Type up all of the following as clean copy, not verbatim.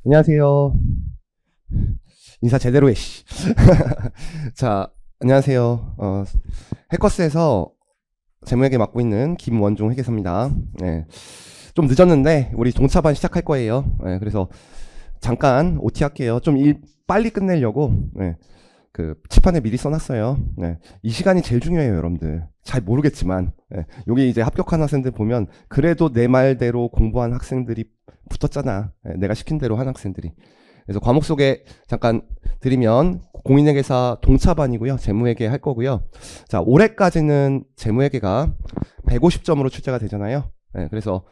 안녕하세요. 인사 제대로 해, 씨. 자, 안녕하세요. 해커스에서 재무회계 맡고 있는 김원종 회계사입니다. 네. 좀 늦었는데, 우리 동차반 시작할 거예요. 네, 그래서 잠깐 OT 할게요. 좀 일 빨리 끝내려고, 네, 그 칠판에 미리 써놨어요. 네. 이 시간이 제일 중요해요, 여러분들. 잘 모르겠지만, 네. 여기 이제 합격한 학생들 보면, 그래도 내 말대로 공부한 학생들이 붙었잖아. 네, 내가 시킨 대로 한 학생들이. 그래서 과목 소개 잠깐 드리면 공인회계사 동차반이고요. 재무회계 할 거고요. 자, 올해까지는 재무회계가 150점으로 출제가 되잖아요. 네, 그래서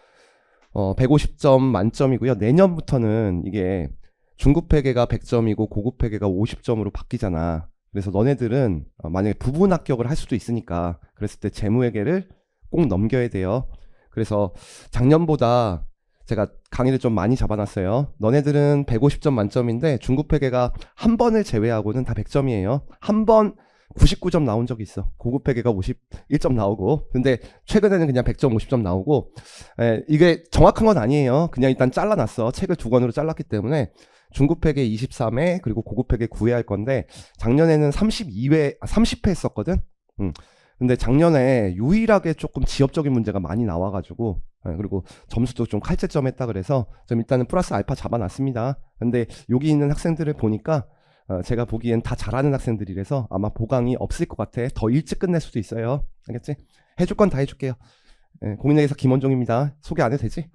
150점 만점이고요. 내년부터는 이게 중급회계가 100점이고 고급회계가 50점으로 바뀌잖아. 그래서 너네들은 만약에 부분 합격을 할 수도 있으니까 그랬을 때 재무회계를 꼭 넘겨야 돼요. 그래서 작년보다 제가 강의를 좀 많이 잡아놨어요. 너네들은 150점 만점인데 중급회계가 한 번을 제외하고는 다 100점이에요. 한 번 99점 나온 적이 있어. 고급회계가 51점 나오고. 근데 최근에는 그냥 100점, 50점 나오고. 이게 정확한 건 아니에요. 그냥 일단 잘라놨어. 책을 두 권으로 잘랐기 때문에 중급회계 23회 그리고 고급회계 9회 할 건데 작년에는 32회, 30회 했었거든. 근데 작년에 유일하게 조금 지엽적인 문제가 많이 나와가지고 그리고 점수도 좀 칼제점 했다 그래서 좀 일단은 플러스 알파 잡아놨습니다. 근데 여기 있는 학생들을 보니까 제가 보기엔 다 잘하는 학생들이라서 아마 보강이 없을 것 같아. 더 일찍 끝낼 수도 있어요. 알겠지? 해줄 건 다 해줄게요. 공인회계사 김원종입니다. 소개 안 해도 되지?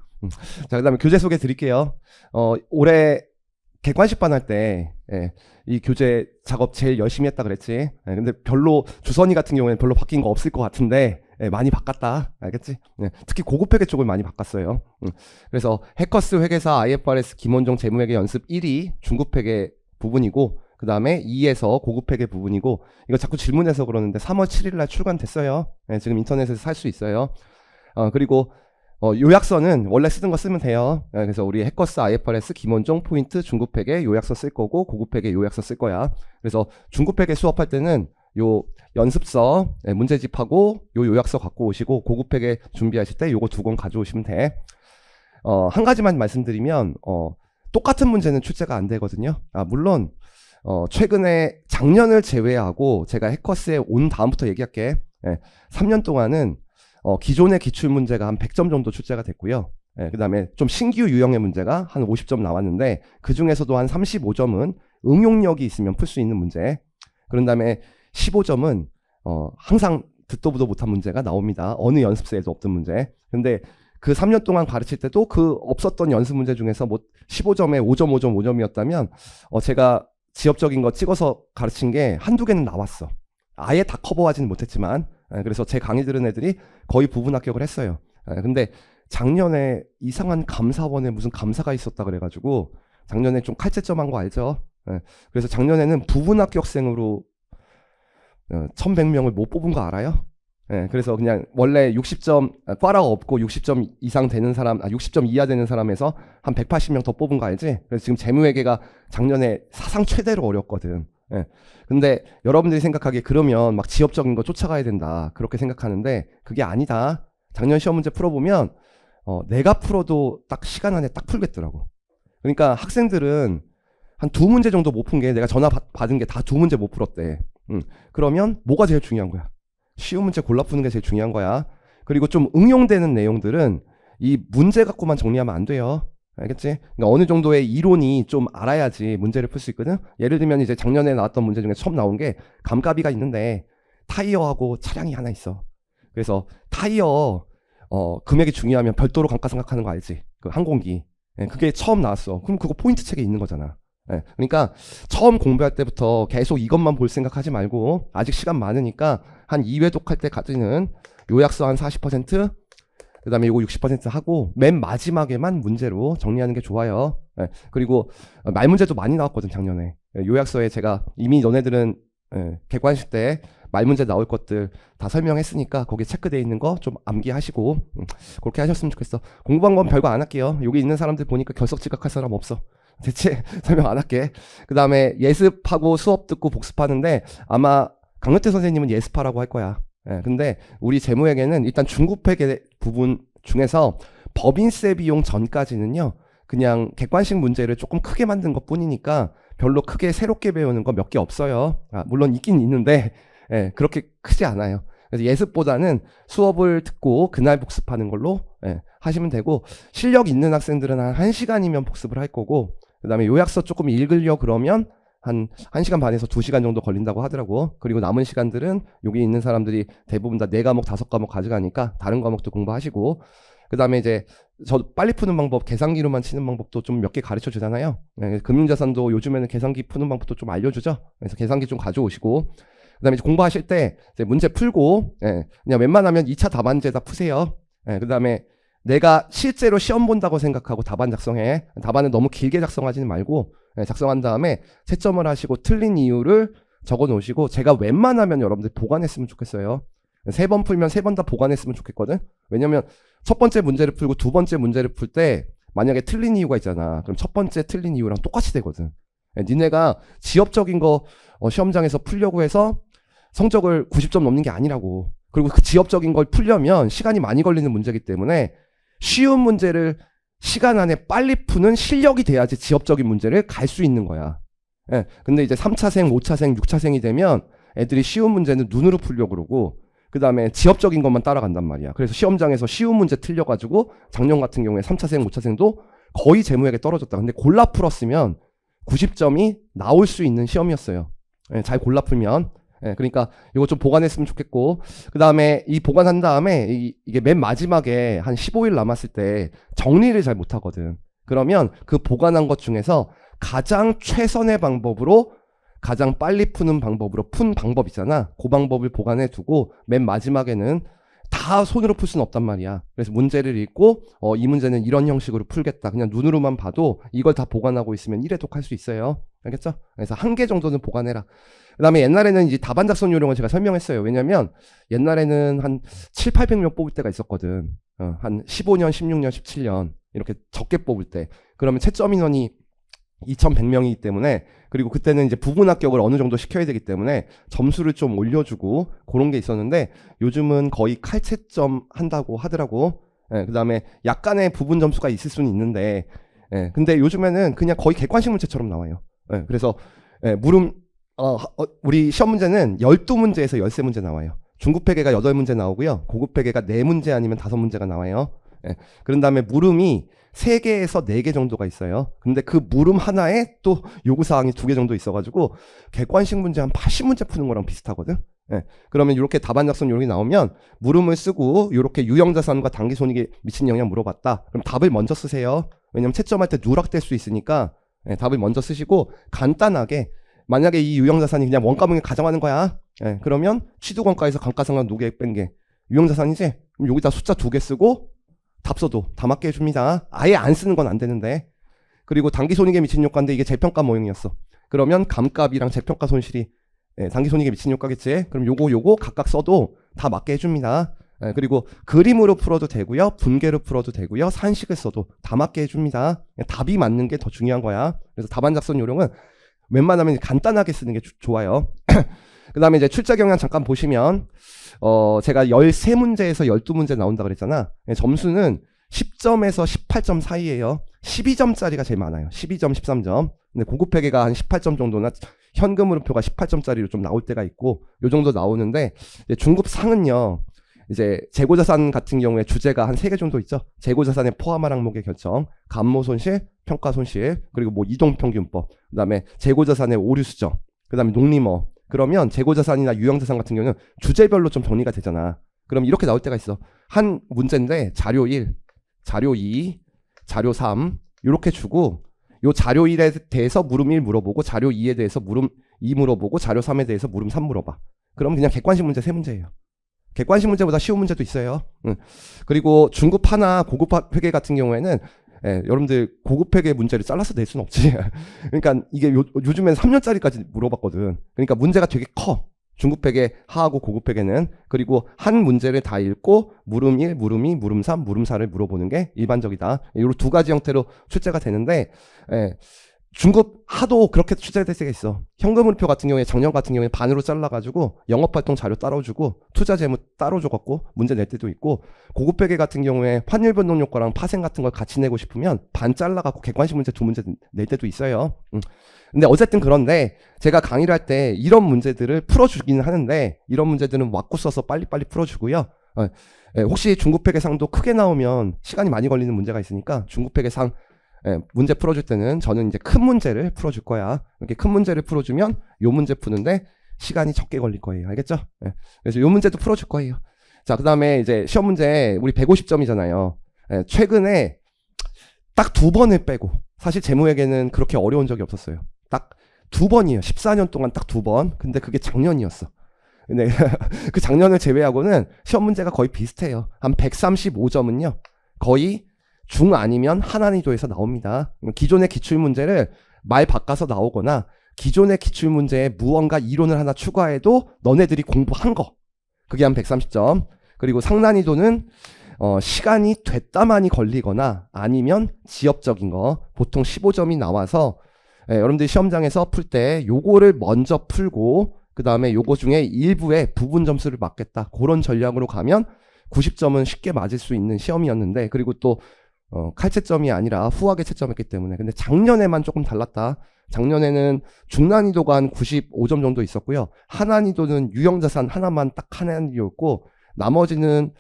자, 그 다음에 교재 소개 드릴게요. 올해 객관식반 할 때 이 교재 작업 제일 열심히 했다 그랬지. 근데 별로 주선이 같은 경우에는 별로 바뀐 거 없을 것 같은데 많이 바꿨다. 알겠지? 특히 고급회계 쪽을 많이 바꿨어요. 그래서 해커스 회계사 IFRS 김원종 재무회계 연습 1이 중급회계 부분이고 그 다음에 2에서 고급회계 부분이고 이거 자꾸 질문해서 그러는데 3월 7일 날 출간됐어요. 지금 인터넷에서 살 수 있어요. 그리고 요약서는 원래 쓰던 거 쓰면 돼요. 그래서 우리 해커스 IFRS 김원종 포인트 중급회계 요약서 쓸 거고 고급회계 요약서 쓸 거야. 그래서 중급회계 수업할 때는 요 연습서 문제집하고 요 요약서 갖고 오시고 고급회계 준비하실 때 요거 두 권 가져오시면 돼. 한 가지만 말씀드리면 똑같은 문제는 출제가 안 되거든요. 물론 최근에 작년을 제외하고 제가 해커스에 온 다음부터 얘기할게. 3년 동안은 기존의 기출문제가 한 100점 정도 출제가 됐고요. 그 다음에 좀 신규 유형의 문제가 한 50점 나왔는데 그 중에서도 한 35점은 응용력이 있으면 풀 수 있는 문제. 그런 다음에 15점은 항상 듣도 보도 못한 문제가 나옵니다. 어느 연습서에도 없던 문제. 근데 그 3년 동안 가르칠 때도 그 없었던 연습 문제 중에서 뭐 15점에 5점, 5점, 5점이었다면 제가 지엽적인 거 찍어서 가르친 게 한두 개는 나왔어. 아예 다 커버하지는 못했지만 그래서 제 강의 들은 애들이 거의 부분 합격을 했어요. 근데 작년에 이상한 감사원에 무슨 감사가 있었다 그래가지고 작년에 좀 칼제점 한 거 알죠? 그래서 작년에는 부분 합격생으로 1100명을 못 뽑은 거 알아요? 그래서 그냥 원래 60점 과라가 없고 60점 이상 되는 사람, 60점 이하 되는 사람에서 한 180명 더 뽑은 거 알지? 그래서 지금 재무회계가 작년에 사상 최대로 어렵거든. 근데 여러분들이 생각하기에 그러면 막 지엽적인 거 쫓아가야 된다 그렇게 생각하는데 그게 아니다. 작년 시험 문제 풀어보면 내가 풀어도 딱 시간 안에 딱 풀겠더라고. 그러니까 학생들은 한 두 문제 정도 못 푼 게 내가 전화 받은 게 다 두 문제 못 풀었대. 그러면 뭐가 제일 중요한 거야? 쉬운 문제 골라 푸는 게 제일 중요한 거야. 그리고 좀 응용되는 내용들은 이 문제 갖고만 정리하면 안 돼요. 알겠지? 그러니까 어느 정도의 이론이 좀 알아야지 문제를 풀 수 있거든. 예를 들면 이제 작년에 나왔던 문제 중에 처음 나온 게 감가비가 있는데 타이어하고 차량이 하나 있어. 그래서 타이어 금액이 중요하면 별도로 감가 생각하는 거 알지? 그 항공기. 그게 처음 나왔어. 그럼 그거 포인트 책에 있는 거잖아. 그러니까 처음 공부할 때부터 계속 이것만 볼 생각하지 말고 아직 시간 많으니까 한 2회독 할 때까지는 요약서 한 40%, 그 다음에 이거 60% 하고 맨 마지막에만 문제로 정리하는 게 좋아요. 그리고 말 문제도 많이 나왔거든 작년에. 요약서에 제가 이미 너네들은 객관식 때 말 문제 나올 것들 다 설명했으니까 거기에 체크되어 있는 거 좀 암기하시고 그렇게 하셨으면 좋겠어. 공부한 건 별거 안 할게요. 여기 있는 사람들 보니까 결석 지각할 사람 없어. 대체 설명 안 할게. 그 다음에 예습하고 수업 듣고 복습하는데 아마 강력태 선생님은 예습하라고 할 거야. 근데 우리 재무회계는 일단 중급회계 부분 중에서 법인세 비용 전까지는요 그냥 객관식 문제를 조금 크게 만든 것 뿐이니까 별로 크게 새롭게 배우는 거 몇 개 없어요. 물론 있긴 있는데 예, 그렇게 크지 않아요. 그래서 예습보다는 수업을 듣고 그날 복습하는 걸로 예, 하시면 되고, 실력 있는 학생들은 한 1시간이면 복습을 할 거고, 그 다음에 요약서 조금 읽으려 그러면 한 1시간 반에서 2시간 정도 걸린다고 하더라고. 그리고 남은 시간들은 여기 있는 사람들이 대부분 다 4과목, 5과목 가져가니까 다른 과목도 공부하시고, 그 다음에 이제 저 빨리 푸는 방법, 계산기로만 치는 방법도 좀 몇 개 가르쳐 주잖아요. 네, 금융자산도 요즘에는 계산기 푸는 방법도 좀 알려주죠. 그래서 계산기 좀 가져오시고, 그 다음에 공부하실 때 이제 문제 풀고, 예, 그냥 웬만하면 2차 답안제 다 푸세요. 예, 그 다음에 내가 실제로 시험 본다고 생각하고 답안 작성해. 답안을 너무 길게 작성하지는 말고, 예, 작성한 다음에 채점을 하시고 틀린 이유를 적어 놓으시고, 제가 웬만하면 여러분들 보관했으면 좋겠어요. 3번 풀면 3번 다 보관했으면 좋겠거든. 왜냐면 첫 번째 문제를 풀고 두 번째 문제를 풀 때 만약에 틀린 이유가 있잖아. 그럼 첫 번째 틀린 이유랑 똑같이 되거든. 예, 니네가 지엽적인 거 시험장에서 풀려고 해서 성적을 90점 넘는 게 아니라고. 그리고 그 지엽적인 걸 풀려면 시간이 많이 걸리는 문제이기 때문에 쉬운 문제를 시간 안에 빨리 푸는 실력이 돼야지 지엽적인 문제를 갈 수 있는 거야. 예, 근데 이제 3차생, 5차생, 6차생이 되면 애들이 쉬운 문제는 눈으로 풀려고 그러고, 그 다음에 지엽적인 것만 따라간단 말이야. 그래서 시험장에서 쉬운 문제 틀려가지고 작년 같은 경우에 3차생, 5차생도 거의 제무역에 떨어졌다. 근데 골라 풀었으면 90점이 나올 수 있는 시험이었어요. 예, 잘 골라 풀면. 예, 그러니까 이거 좀 보관했으면 좋겠고, 그 다음에 이 보관한 다음에 이게 맨 마지막에 한 15일 남았을 때 정리를 잘 못하거든. 그러면 그 보관한 것 중에서 가장 최선의 방법으로, 가장 빨리 푸는 방법으로 푼 방법 있잖아. 그 방법을 보관해 두고 맨 마지막에는 다 손으로 풀 수는 없단 말이야. 그래서 문제를 읽고 이 문제는 이런 형식으로 풀겠다. 그냥 눈으로만 봐도 이걸 다 보관하고 있으면 1회독 할 수 있어요. 알겠죠? 그래서 1개 정도는 보관해라. 그 다음에 옛날에는 이제 답안 작성 요령을 제가 설명했어요. 왜냐면 옛날에는 한 7, 800명 뽑을 때가 있었거든. 한 15년, 16년, 17년 이렇게 적게 뽑을 때. 그러면 채점 인원이 2,100명이기 때문에, 그리고 그때는 이제 부분 합격을 어느 정도 시켜야 되기 때문에 점수를 좀 올려주고 그런 게 있었는데, 요즘은 거의 칼채점 한다고 하더라고. 예, 그 다음에 약간의 부분 점수가 있을 수는 있는데, 예, 근데 요즘에는 그냥 거의 객관식 문제처럼 나와요. 예, 그래서 예, 우리 시험 문제는 12문제에서 13문제 나와요. 중급 회계가 8문제 나오고요. 고급 회계가 4문제 아니면 5문제가 나와요. 예, 그런 다음에 물음이 3개에서 4개 정도가 있어요. 근데 그 물음 하나에 또 요구사항이 2개 정도 있어가지고 객관식 문제 한 80문제 푸는 거랑 비슷하거든. 예, 그러면 이렇게 답안 작성 요령이 나오면 물음을 쓰고 이렇게 유형자산과 당기손익에 미친 영향 물어봤다. 그럼 답을 먼저 쓰세요. 왜냐면 채점할 때 누락될 수 있으니까. 예, 답을 먼저 쓰시고 간단하게, 만약에 이 유형자산이 그냥 원가목에 가정하는 거야. 예, 그러면 취득원가에서 감가상각 노개 뺀 게 유형자산이지? 그럼 여기다 숫자 2개 쓰고 답 써도 다 맞게 해줍니다. 아예 안 쓰는 건 안 되는데. 그리고 당기손익에 미친 효과인데 이게 재평가 모형이었어. 그러면 감값이랑 재평가 손실이 당기손익에 미친 효과겠지. 그럼 요거 각각 써도 다 맞게 해줍니다. 그리고 그림으로 풀어도 되고요, 분계로 풀어도 되고요, 산식을 써도 다 맞게 해줍니다. 답이 맞는 게 더 중요한 거야. 그래서 답안 작성 요령은 웬만하면 간단하게 쓰는 게 좋아요. 그 다음에 이제 출제 경향 잠깐 보시면, 제가 13문제에서 12문제 나온다 그랬잖아. 점수는 10점에서 18점 사이에요. 12점짜리가 제일 많아요. 12점, 13점. 근데 고급 회계가 한 18점 정도나 현금으로 표가 18점짜리로 좀 나올 때가 있고, 요 정도 나오는데, 이제 중급 상은요, 이제 재고자산 같은 경우에 주제가 한 3개 정도 있죠. 재고자산의 포함할 항목의 결정, 감모손실, 평가손실, 그리고 뭐 이동평균법, 그 다음에 재고자산의 오류수정, 그 다음에 농림어. 그러면 재고자산이나 유형자산 같은 경우는 주제별로 좀 정리가 되잖아. 그럼 이렇게 나올 때가 있어. 한 문제인데 자료 1, 자료 2, 자료 3 이렇게 주고, 요 자료 1에 대해서 물음 1 물어보고, 자료 2에 대해서 물음 2 물어보고, 자료 3에 대해서 물음 3 물어봐. 그럼 그냥 객관식 문제 3문제예요. 객관식 문제보다 쉬운 문제도 있어요. 그리고 중급 하나 고급 회계 같은 경우에는 여러분들 고급 회계 문제를 잘라서 낼 수는 없지. 그러니까 이게 요즘엔 3년짜리까지 물어봤거든. 그러니까 문제가 되게 커. 중급 회계 하하고 고급 회계는. 그리고 한 문제를 다 읽고 물음 1, 물음 2, 물음 3, 물음 4를 물어보는 게 일반적이다. 이 두 가지 형태로 출제가 되는데, 중급 하도 그렇게 출제될 때가 있어. 현금흐름표 같은 경우에 작년 같은 경우에 반으로 잘라가지고 영업활동 자료 따로 주고 투자 재무 따로 줘갖고 문제 낼 때도 있고, 고급 회계 같은 경우에 환율 변동 효과랑 파생 같은 걸 같이 내고 싶으면 반 잘라갖고 객관식 문제 두 문제 낼 때도 있어요. 근데 어쨌든 그런데 제가 강의를 할 때 이런 문제들을 풀어주기는 하는데, 이런 문제들은 왁구 써서 빨리빨리 풀어주고요. 혹시 중급회계상도 크게 나오면 시간이 많이 걸리는 문제가 있으니까 중급회계상 문제 풀어줄 때는 저는 이제 큰 문제를 풀어줄 거야. 이렇게 큰 문제를 풀어주면 요 문제 푸는데 시간이 적게 걸릴 거예요. 알겠죠? 그래서 요 문제도 풀어줄 거예요. 자, 그 다음에 이제 시험 문제 우리 150점이잖아요. 최근에 딱 2번을 빼고, 사실 재무회계는 그렇게 어려운 적이 없었어요. 딱 2번이에요. 14년 동안 딱 2번. 근데 그게 작년이었어. 근데 그 작년을 제외하고는 시험 문제가 거의 비슷해요. 한 135점은요. 거의 중 아니면 하난이도에서 나옵니다. 기존의 기출문제를 말 바꿔서 나오거나 기존의 기출문제에 무언가 이론을 하나 추가해도 너네들이 공부한 거, 그게 한 130점. 그리고 상난이도는 시간이 됐다만이 걸리거나 아니면 지엽적인 거, 보통 15점이 나와서 여러분들이 시험장에서 풀 때 요거를 먼저 풀고 그 다음에 요거 중에 일부의 부분 점수를 맞겠다, 그런 전략으로 가면 90점은 쉽게 맞을 수 있는 시험이었는데, 그리고 또 칼채점이 아니라 후하게 채점했기 때문에. 근데 작년에만 조금 달랐다. 작년에는 중난이도가 한 95점 정도 있었고요. 하난이도는 유형자산 하나만 딱 하난이도였고, 나머지는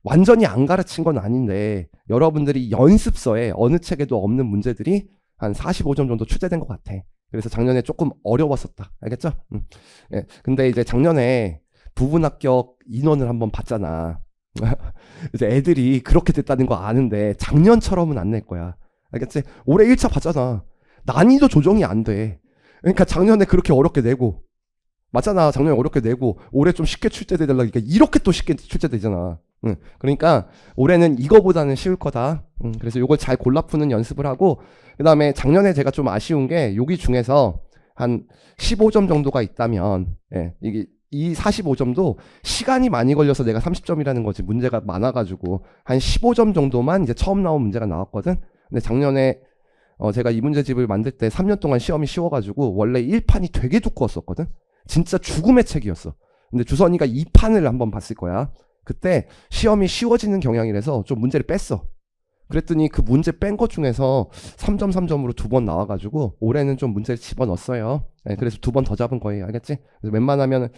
완전히 안 가르친 건 아닌데 여러분들이 연습서에 어느 책에도 없는 문제들이 한 45점 정도 출제된 것 같아. 그래서 작년에 조금 어려웠었다. 알겠죠? 예. 근데 이제 작년에 부분 합격 인원을 한번 봤잖아. 이제 애들이 그렇게 됐다는 거 아는데 작년처럼은 안 낼 거야. 알겠지? 올해 1차 봤잖아. 난이도 조정이 안 돼. 그러니까 작년에 그렇게 어렵게 내고, 맞잖아. 작년에 어렵게 내고 올해 좀 쉽게 출제되려니까 이렇게 또 쉽게 출제되잖아. 그러니까 올해는 이거보다는 쉬울 거다. 그래서 요걸 잘 골라 푸는 연습을 하고, 그 다음에 작년에 제가 좀 아쉬운 게 여기 중에서 한 15점 정도가 있다면, 이게 이 45점도 시간이 많이 걸려서 내가 30점이라는 거지, 문제가 많아가지고 한 15점 정도만 이제 처음 나온 문제가 나왔거든. 근데 작년에 제가 이 문제집을 만들 때 3년 동안 시험이 쉬워가지고 원래 1판이 되게 두꺼웠었거든. 진짜 죽음의 책이었어. 근데 주선이가 2판을 한번 봤을 거야. 그때 시험이 쉬워지는 경향이라서 좀 문제를 뺐어. 그랬더니 그 문제 뺀 것 중에서 3점 3점으로 2번 나와가지고 올해는 좀 문제를 집어넣었어요. 그래서 2번 더 잡은 거예요. 알겠지? 그래서 웬만하면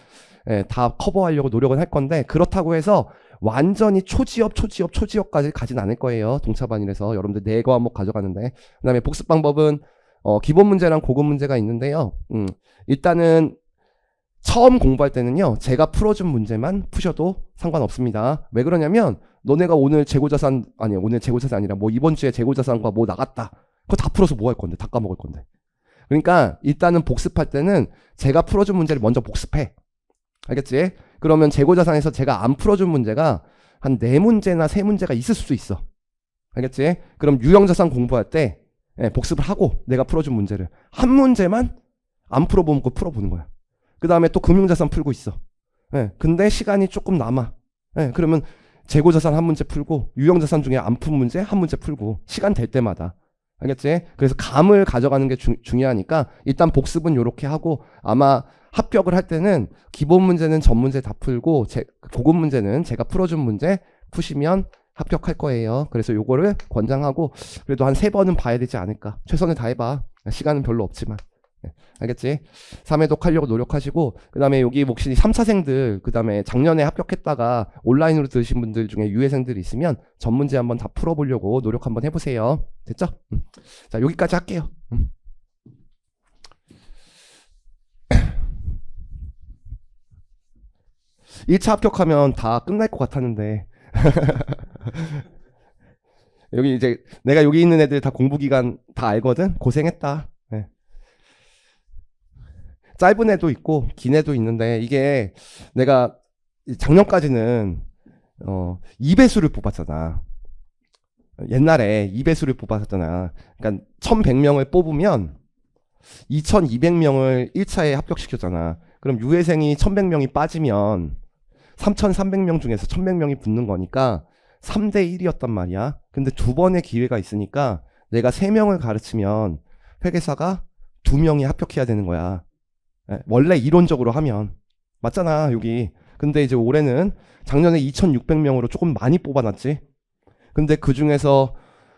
다 커버하려고 노력은 할 건데, 그렇다고 해서 완전히 초지업까지 가진 않을 거예요. 동차반이라서 여러분들 4과목 가져가는데. 그 다음에 복습 방법은 기본 문제랑 고급 문제가 있는데요. 일단은 처음 공부할 때는요, 제가 풀어준 문제만 푸셔도 상관없습니다. 왜 그러냐면 너네가 오늘 재고자산, 아니 오늘 재고자산이 아니라 뭐 이번 주에 재고자산과 뭐 나갔다, 그거 다 풀어서 뭐 할 건데, 다 까먹을 건데. 그러니까 일단은 복습할 때는 제가 풀어준 문제를 먼저 복습해. 알겠지? 그러면 재고자산에서 제가 안 풀어준 문제가 한 4문제나 3문제가 있을 수도 있어. 알겠지? 그럼 유형자산 공부할 때 복습을 하고 내가 풀어준 문제를 한 문제만 안 풀어보면 그거 풀어보는 거야. 그 다음에 또 금융자산 풀고 있어. 근데 시간이 조금 남아. 그러면 재고자산 한 문제 풀고 유형자산 중에 안 푼 문제 한 문제 풀고, 시간 될 때마다. 알겠지? 그래서 감을 가져가는 게 중요하니까 일단 복습은 요렇게 하고, 아마 합격을 할 때는 기본 문제는 전 문제 다 풀고 고급 문제는 제가 풀어준 문제 푸시면 합격할 거예요. 그래서 요거를 권장하고, 그래도 한 3번은 봐야 되지 않을까. 최선을 다해봐. 시간은 별로 없지만. 알겠지? 3회독 하려고 노력하시고, 그 다음에 여기 혹시 3차생들, 그 다음에 작년에 합격했다가 온라인으로 들으신 분들 중에 유예생들이 있으면 전 문제 한번 다 풀어보려고 노력 한번 해보세요. 됐죠? 자, 여기까지 할게요. 1차 합격하면 다 끝날 것 같았는데 여기 이제 내가 여기 있는 애들 다 공부기간 다 알거든? 고생했다. 짧은 애도 있고 긴 애도 있는데, 이게 내가 작년까지는 2배수를 뽑았잖아. 옛날에 2배수를 뽑았잖아. 그러니까 1100명을 뽑으면 2200명을 1차에 합격시켰잖아. 그럼 유예생이 1100명이 빠지면 3300명 중에서 1100명이 붙는 거니까 3대 1이었단 말이야. 근데 2번의 기회가 있으니까 내가 3명을 가르치면 회계사가 2명이 합격해야 되는 거야. 예, 원래 이론적으로 하면. 맞잖아, 여기. 근데 이제 올해는 작년에 2,600명으로 조금 많이 뽑아놨지. 근데 그 중에서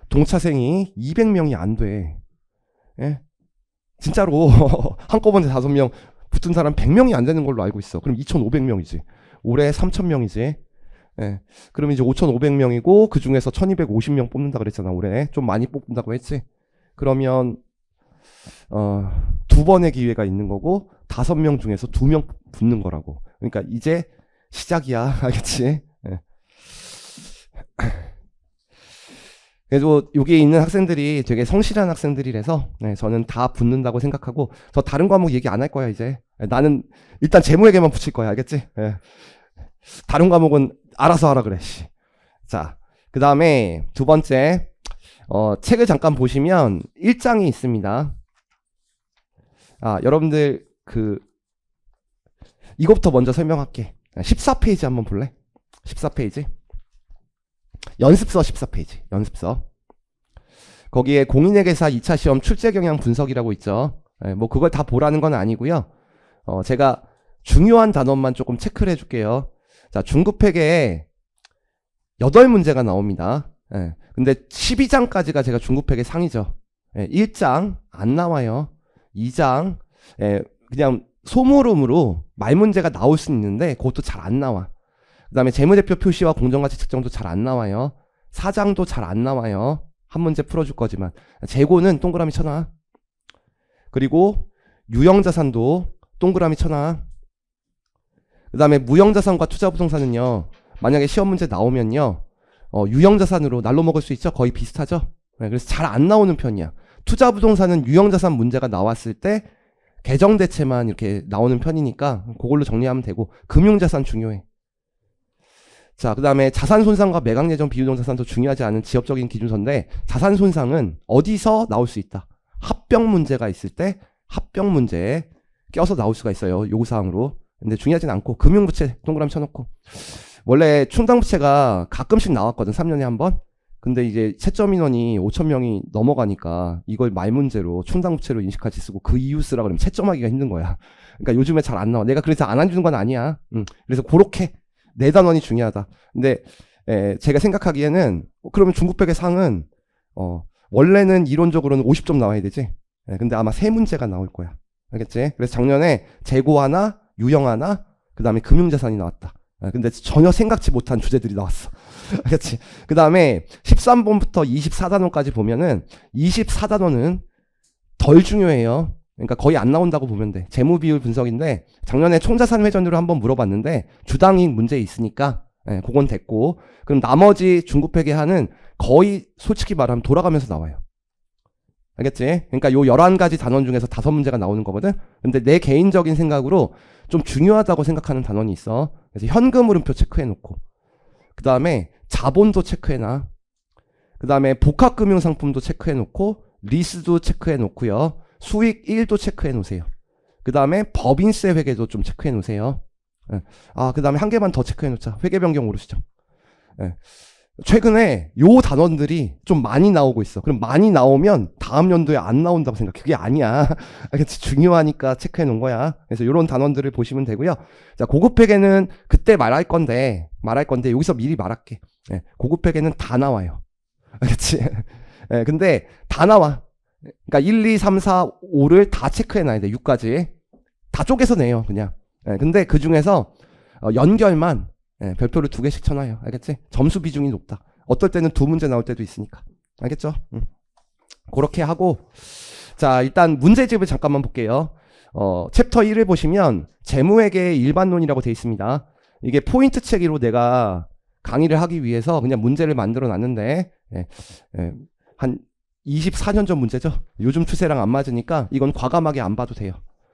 동차생이 200명이 안 돼. 예? 진짜로 한꺼번에 5명 붙은 사람 100명이 안 되는 걸로 알고 있어. 그럼 2,500명이지. 올해 3,000명이지. 예. 그럼 이제 5,500명이고 그 중에서 1,250명 뽑는다 그랬잖아. 올해 좀 많이 뽑는다고 했지. 그러면 2번의 기회가 있는 거고 5명 중에서 2명 붙는 거라고. 그러니까 이제 시작이야. 알겠지? 예. 그래도 여기 있는 학생들이 되게 성실한 학생들이라서 네, 저는 다 붙는다고 생각하고 저 다른 과목 얘기 안 할 거야 이제. 나는 일단 재무에게만 붙일 거야. 알겠지? 예. 다른 과목은 알아서 하라 그래. 자, 그 다음에 두 번째 책을 잠깐 보시면 1장이 있습니다. 여러분들 이것부터 먼저 설명할게. 14페이지 한번 볼래? 14페이지. 연습서 14페이지. 연습서. 거기에 공인회계사 2차 시험 출제 경향 분석이라고 있죠. 뭐 그걸 다 보라는 건 아니고요. 제가 중요한 단원만 조금 체크를 해줄게요. 자, 중급회계에 8문제가 나옵니다. 근데 12장까지가 제가 중급회계 상이죠. 1장 안 나와요. 2장 그냥 소모름으로 말문제가 나올 수 있는데 그것도 잘 안 나와. 그 다음에 재무대표 표시와 공정가치 측정도 잘 안 나와요. 4장도 잘 안 나와요. 한 문제 풀어줄 거지만. 재고는 동그라미 쳐놔. 그리고 유형자산도 동그라미 쳐놔. 그 다음에 무형자산과 투자부동산은요. 만약에 시험 문제 나오면요. 유형자산으로 날로 먹을 수 있죠. 거의 비슷하죠. 그래서 잘 안 나오는 편이야. 투자부동산은 유형자산 문제가 나왔을 때 개정대체만 이렇게 나오는 편이니까 그걸로 정리하면 되고 금융자산 중요해. 자, 그 다음에 자산손상과 매각예정 비유동자산도 중요하지 않은 지엽적인 기준서인데 자산손상은 어디서 나올 수 있다. 합병 문제가 있을 때 합병 문제에 껴서 나올 수가 있어요. 요구사항으로. 근데 중요하진 않고 금융부채 동그라미 쳐놓고 원래 충당부채가 가끔씩 나왔거든. 3년에 한 번. 근데 이제 채점 인원이 5,000명이 넘어가니까 이걸 말문제로 충당부채로 인식하지 쓰고 그 이유 쓰라 그러면 채점하기가 힘든 거야. 그러니까 요즘에 잘 안 나와. 내가 그래서 안 해주는 건 아니야. 그래서 그렇게 네 단원이 중요하다. 근데 제가 생각하기에는 그러면 중급회계 상은 원래는 이론적으로는 50점 나와야 되지. 근데 아마 3문제가 나올 거야. 알겠지? 그래서 작년에 재고 하나, 유형 하나, 그 다음에 금융자산이 나왔다. 근데 전혀 생각지 못한 주제들이 나왔어. 알겠지? 그 다음에 13번부터 24단원까지 보면은 24단원은 덜 중요해요. 그러니까 거의 안 나온다고 보면 돼. 재무비율 분석인데 작년에 총자산 회전율을 한번 물어봤는데 주당이익 문제 있으니까 그건 됐고 그럼 나머지 중급회계하는 거의 솔직히 말하면 돌아가면서 나와요. 알겠지? 그러니까 요 11가지 단원 중에서 5문제가 나오는 거거든. 근데 내 개인적인 생각으로 좀 중요하다고 생각하는 단원이 있어. 그래서 현금 흐름표 체크해 놓고 그 다음에 자본도 체크해놔. 그 다음에 복합금융상품도 체크해 놓고 리스도 체크해 놓고요. 수익 1도 체크해 놓으세요. 그 다음에 법인세 회계도 좀 체크해 놓으세요. 그 다음에 한 개만 더 체크해 놓자. 회계 변경 오르시죠. 최근에 요 단원들이 좀 많이 나오고 있어. 그럼 많이 나오면 다음 연도에 안 나온다고 생각해. 그게 아니야. 알겠지? 중요하니까 체크해 놓은 거야. 그래서 요런 단원들을 보시면 되고요. 자, 고급회계는 그때 말할 건데 여기서 미리 말할게. 고급회계는 다 나와요. 알겠지? 근데 다 나와. 그러니까 1, 2, 3, 4, 5를 다 체크해 놔야 돼. 6까지. 다 쪼개서 내요, 그냥. 근데 그 중에서 연결만 별표를 2개씩 쳐놔요. 알겠지? 점수 비중이 높다. 어떨 때는 2문제 나올 때도 있으니까. 알겠죠? 그렇게 하고 자, 일단 문제집을 잠깐만 볼게요. 챕터 1을 보시면 재무회계의 일반론이라고 되어 있습니다. 이게 포인트 체계로 내가 강의를 하기 위해서 그냥 문제를 만들어 놨는데 한 24년 전 문제죠. 요즘 추세랑 안 맞으니까 이건 과감하게 안 봐도 돼요.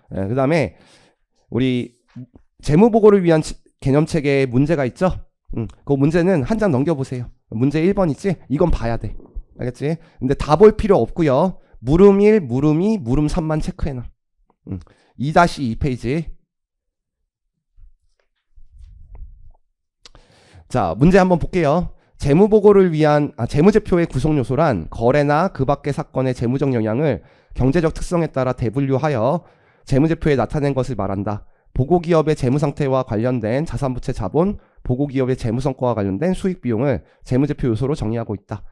그 다음에 우리 재무보고를 위한 개념체계에 문제가 있죠. 그 문제는 한 장 넘겨보세요. 문제 1번 있지? 이건 봐야 돼. 알겠지? 근데 다 볼 필요 없고요. 물음 1, 물음 2, 물음 3만 체크해놔. 2-2페이지. 자, 문제 한번 볼게요. 재무보고를 위한 재무제표의 구성요소란 거래나 그 밖의 사건의 재무적 영향을 경제적 특성에 따라 대분류하여 재무제표에 나타낸 것을 말한다. 보고기업의 재무상태와 관련된 자산부채 자본, 보고기업의 재무성과와 관련된 수익 비용을 재무제표 요소로 정의하고 있다.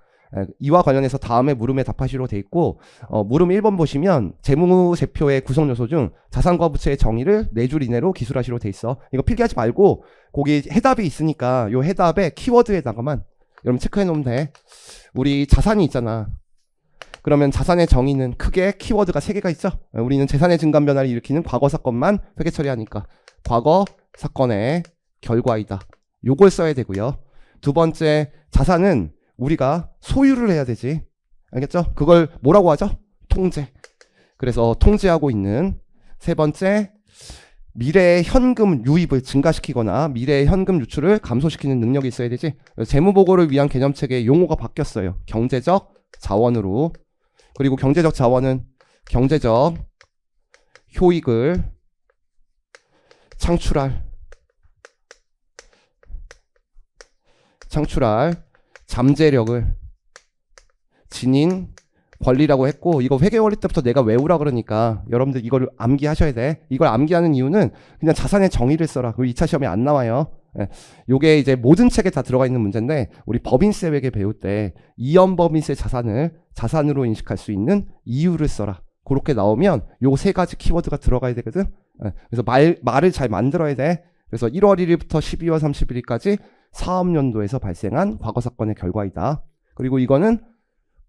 이와 관련해서 다음에 물음에 답하시로 돼 있고, 물음 1번 보시면 재무제표의 구성 요소 중 자산과 부채의 정의를 4줄 이내로 기술하시로 돼 있어. 이거 필기하지 말고 거기 해답이 있으니까 요 해답에 키워드에다가만 여러분 체크해 놓으면 돼. 우리 자산이 있잖아. 그러면 자산의 정의는 크게 키워드가 3개가 있죠. 우리는 재산의 증감 변화를 일으키는 과거 사건만 회계 처리하니까 과거 사건의 결과이다. 요걸 써야 되고요. 두 번째, 자산은 우리가 소유를 해야 되지. 알겠죠? 그걸 뭐라고 하죠? 통제. 그래서 통제하고 있는. 세 번째, 미래의 현금 유입을 증가시키거나 미래의 현금 유출을 감소시키는 능력이 있어야 되지. 재무보고를 위한 개념체계의 용어가 바뀌었어요. 경제적 자원으로. 그리고 경제적 자원은 경제적 효익을 창출할 잠재력을 지닌 권리라고 했고, 이거 회계 원리 때부터 내가 외우라 그러니까 여러분들 이거를 암기하셔야 돼. 이걸 암기하는 이유는 그냥 자산의 정의를 써라. 그리고 2차 시험에 안 나와요. 예. 요게 이제 모든 책에 다 들어가 있는 문제인데, 우리 법인세 회계 배울 때 이연법인세 자산을 자산으로 인식할 수 있는 이유를 써라. 그렇게 나오면 요 3가지 키워드가 들어가야 되거든. 예. 그래서 말을 잘 만들어야 돼. 그래서 1월 1일부터 12월 31일까지 사업연도에서 발생한 과거 사건의 결과이다. 그리고 이거는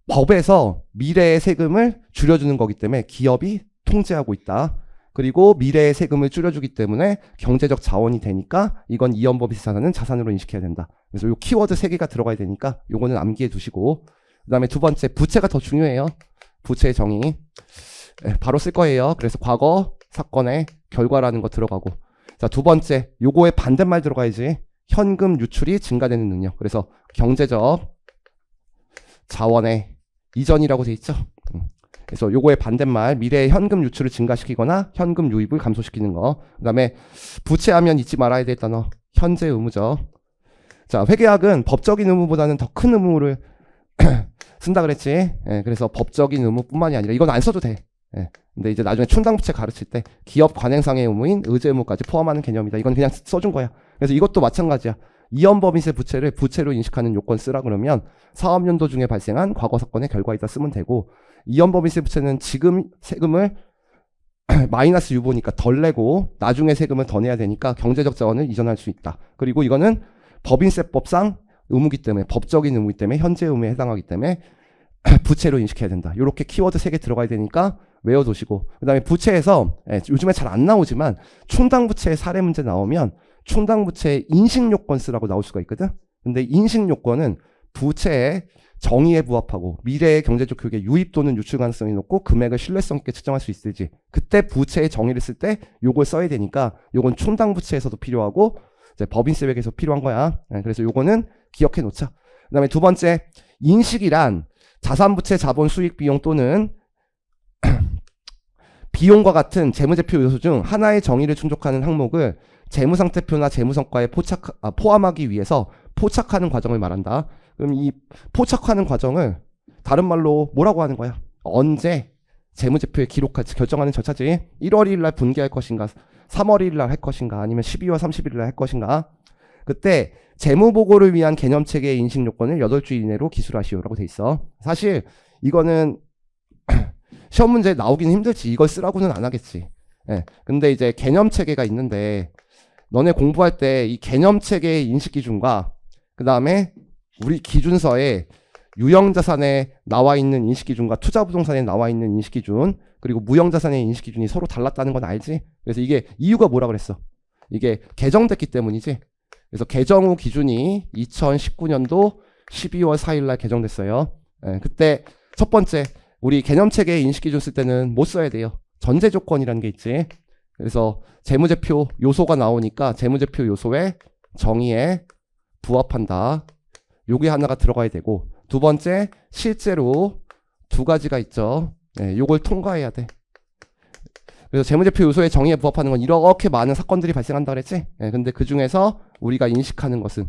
법에서 미래의 세금을 줄여주는 거기 때문에 기업이 통제하고 있다. 그리고 미래의 세금을 줄여주기 때문에 경제적 자원이 되니까 이건 이연법인세 자산은 자산으로 인식해야 된다. 그래서 요 키워드 3개가 들어가야 되니까 요거는 암기해 두시고, 그 다음에 두 번째, 부채가 더 중요해요. 부채의 정의. 바로 쓸 거예요. 그래서 과거 사건의 결과라는 거 들어가고. 자, 두 번째, 요거의 반대말 들어가야지. 현금 유출이 증가되는 능력. 그래서 경제적 자원의 이전이라고 돼 있죠. 그래서 요거의 반대말, 미래의 현금 유출을 증가시키거나 현금 유입을 감소시키는 거. 그 다음에 부채하면 잊지 말아야 될 단어, 현재 의무죠. 자, 회계학은 법적인 의무보다는 더 큰 의무를 쓴다 그랬지. 예, 그래서 법적인 의무뿐만이 아니라 이건 안 써도 돼. 예, 근데 이제 나중에 충당부채 가르칠 때 기업 관행상의 의무인 의제 의무까지 포함하는 개념이다. 이건 그냥 써준 거야. 그래서 이것도 마찬가지야. 이연법인세 부채를 부채로 인식하는 요건 쓰라 그러면 사업연도 중에 발생한 과거 사건의 결과이다 쓰면 되고, 이연법인세 부채는 지금 세금을 마이너스 유보니까 덜 내고 나중에 세금을 더 내야 되니까 경제적 자원을 이전할 수 있다. 그리고 이거는 법인세법상 의무기 때문에, 법적인 의무이기 때문에, 현재 의무에 해당하기 때문에 부채로 인식해야 된다. 이렇게 키워드 3개 들어가야 되니까 외워두시고, 그 다음에 부채에서 요즘에 잘 안 나오지만 충당부채의 사례 문제 나오면 충당부채의 인식요건 쓰라고 나올 수가 있거든. 근데 인식요건은 부채의 정의에 부합하고 미래의 경제적 효익에 유입 또는 유출 가능성이 높고 금액을 신뢰성 있게 측정할 수 있을지, 그때 부채의 정의를 쓸 때 요걸 써야 되니까 요건 충당부채에서도 필요하고 이제 법인세 회계에서 필요한 거야. 그래서 요거는 기억해 놓자. 그 다음에 두 번째, 인식이란 자산부채 자본 수익 비용 또는 비용과 같은 재무제표 요소 중 하나의 정의를 충족하는 항목을 재무상태표나 재무성과에 포함하기 위해서 포착하는 과정을 말한다. 그럼 이 포착하는 과정을 다른 말로 뭐라고 하는 거야? 언제 재무제표에 기록할지 결정하는 절차지. 1월 1일 날 분기할 것인가, 3월 1일 날 할 것인가, 아니면 12월 30일 날 할 것인가. 그때 재무보고를 위한 개념체계의 인식 요건을 8주 이내로 기술하시오라고 돼 있어. 사실 이거는 시험 문제에 나오긴 힘들지. 이걸 쓰라고는 안 하겠지. 예. 근데 이제 개념체계가 있는데 너네 공부할 때 이 개념체계의 인식 기준과 그 다음에 우리 기준서에 유형자산에 나와 있는 인식 기준과 투자부동산에 나와 있는 인식 기준, 그리고 무형자산의 인식 기준이 서로 달랐다는 건 알지? 그래서 이게 이유가 뭐라 그랬어? 이게 개정됐기 때문이지. 그래서 개정 후 기준이 2019년도 12월 4일 날 개정됐어요. 예, 그때 첫 번째, 우리 개념체계 인식 기준 쓸 때는 뭐 써야 돼요? 전제 조건이라는 게 있지. 그래서 재무제표 요소가 나오니까 재무제표 요소의 정의에 부합한다. 요게 하나가 들어가야 되고, 두 번째, 실제로 2가지가 있죠. 예, 요걸 통과해야 돼. 그래서 재무제표 요소의 정의에 부합하는 건 이렇게 많은 사건들이 발생한다 그랬지? 예, 근데 그 중에서 우리가 인식하는 것은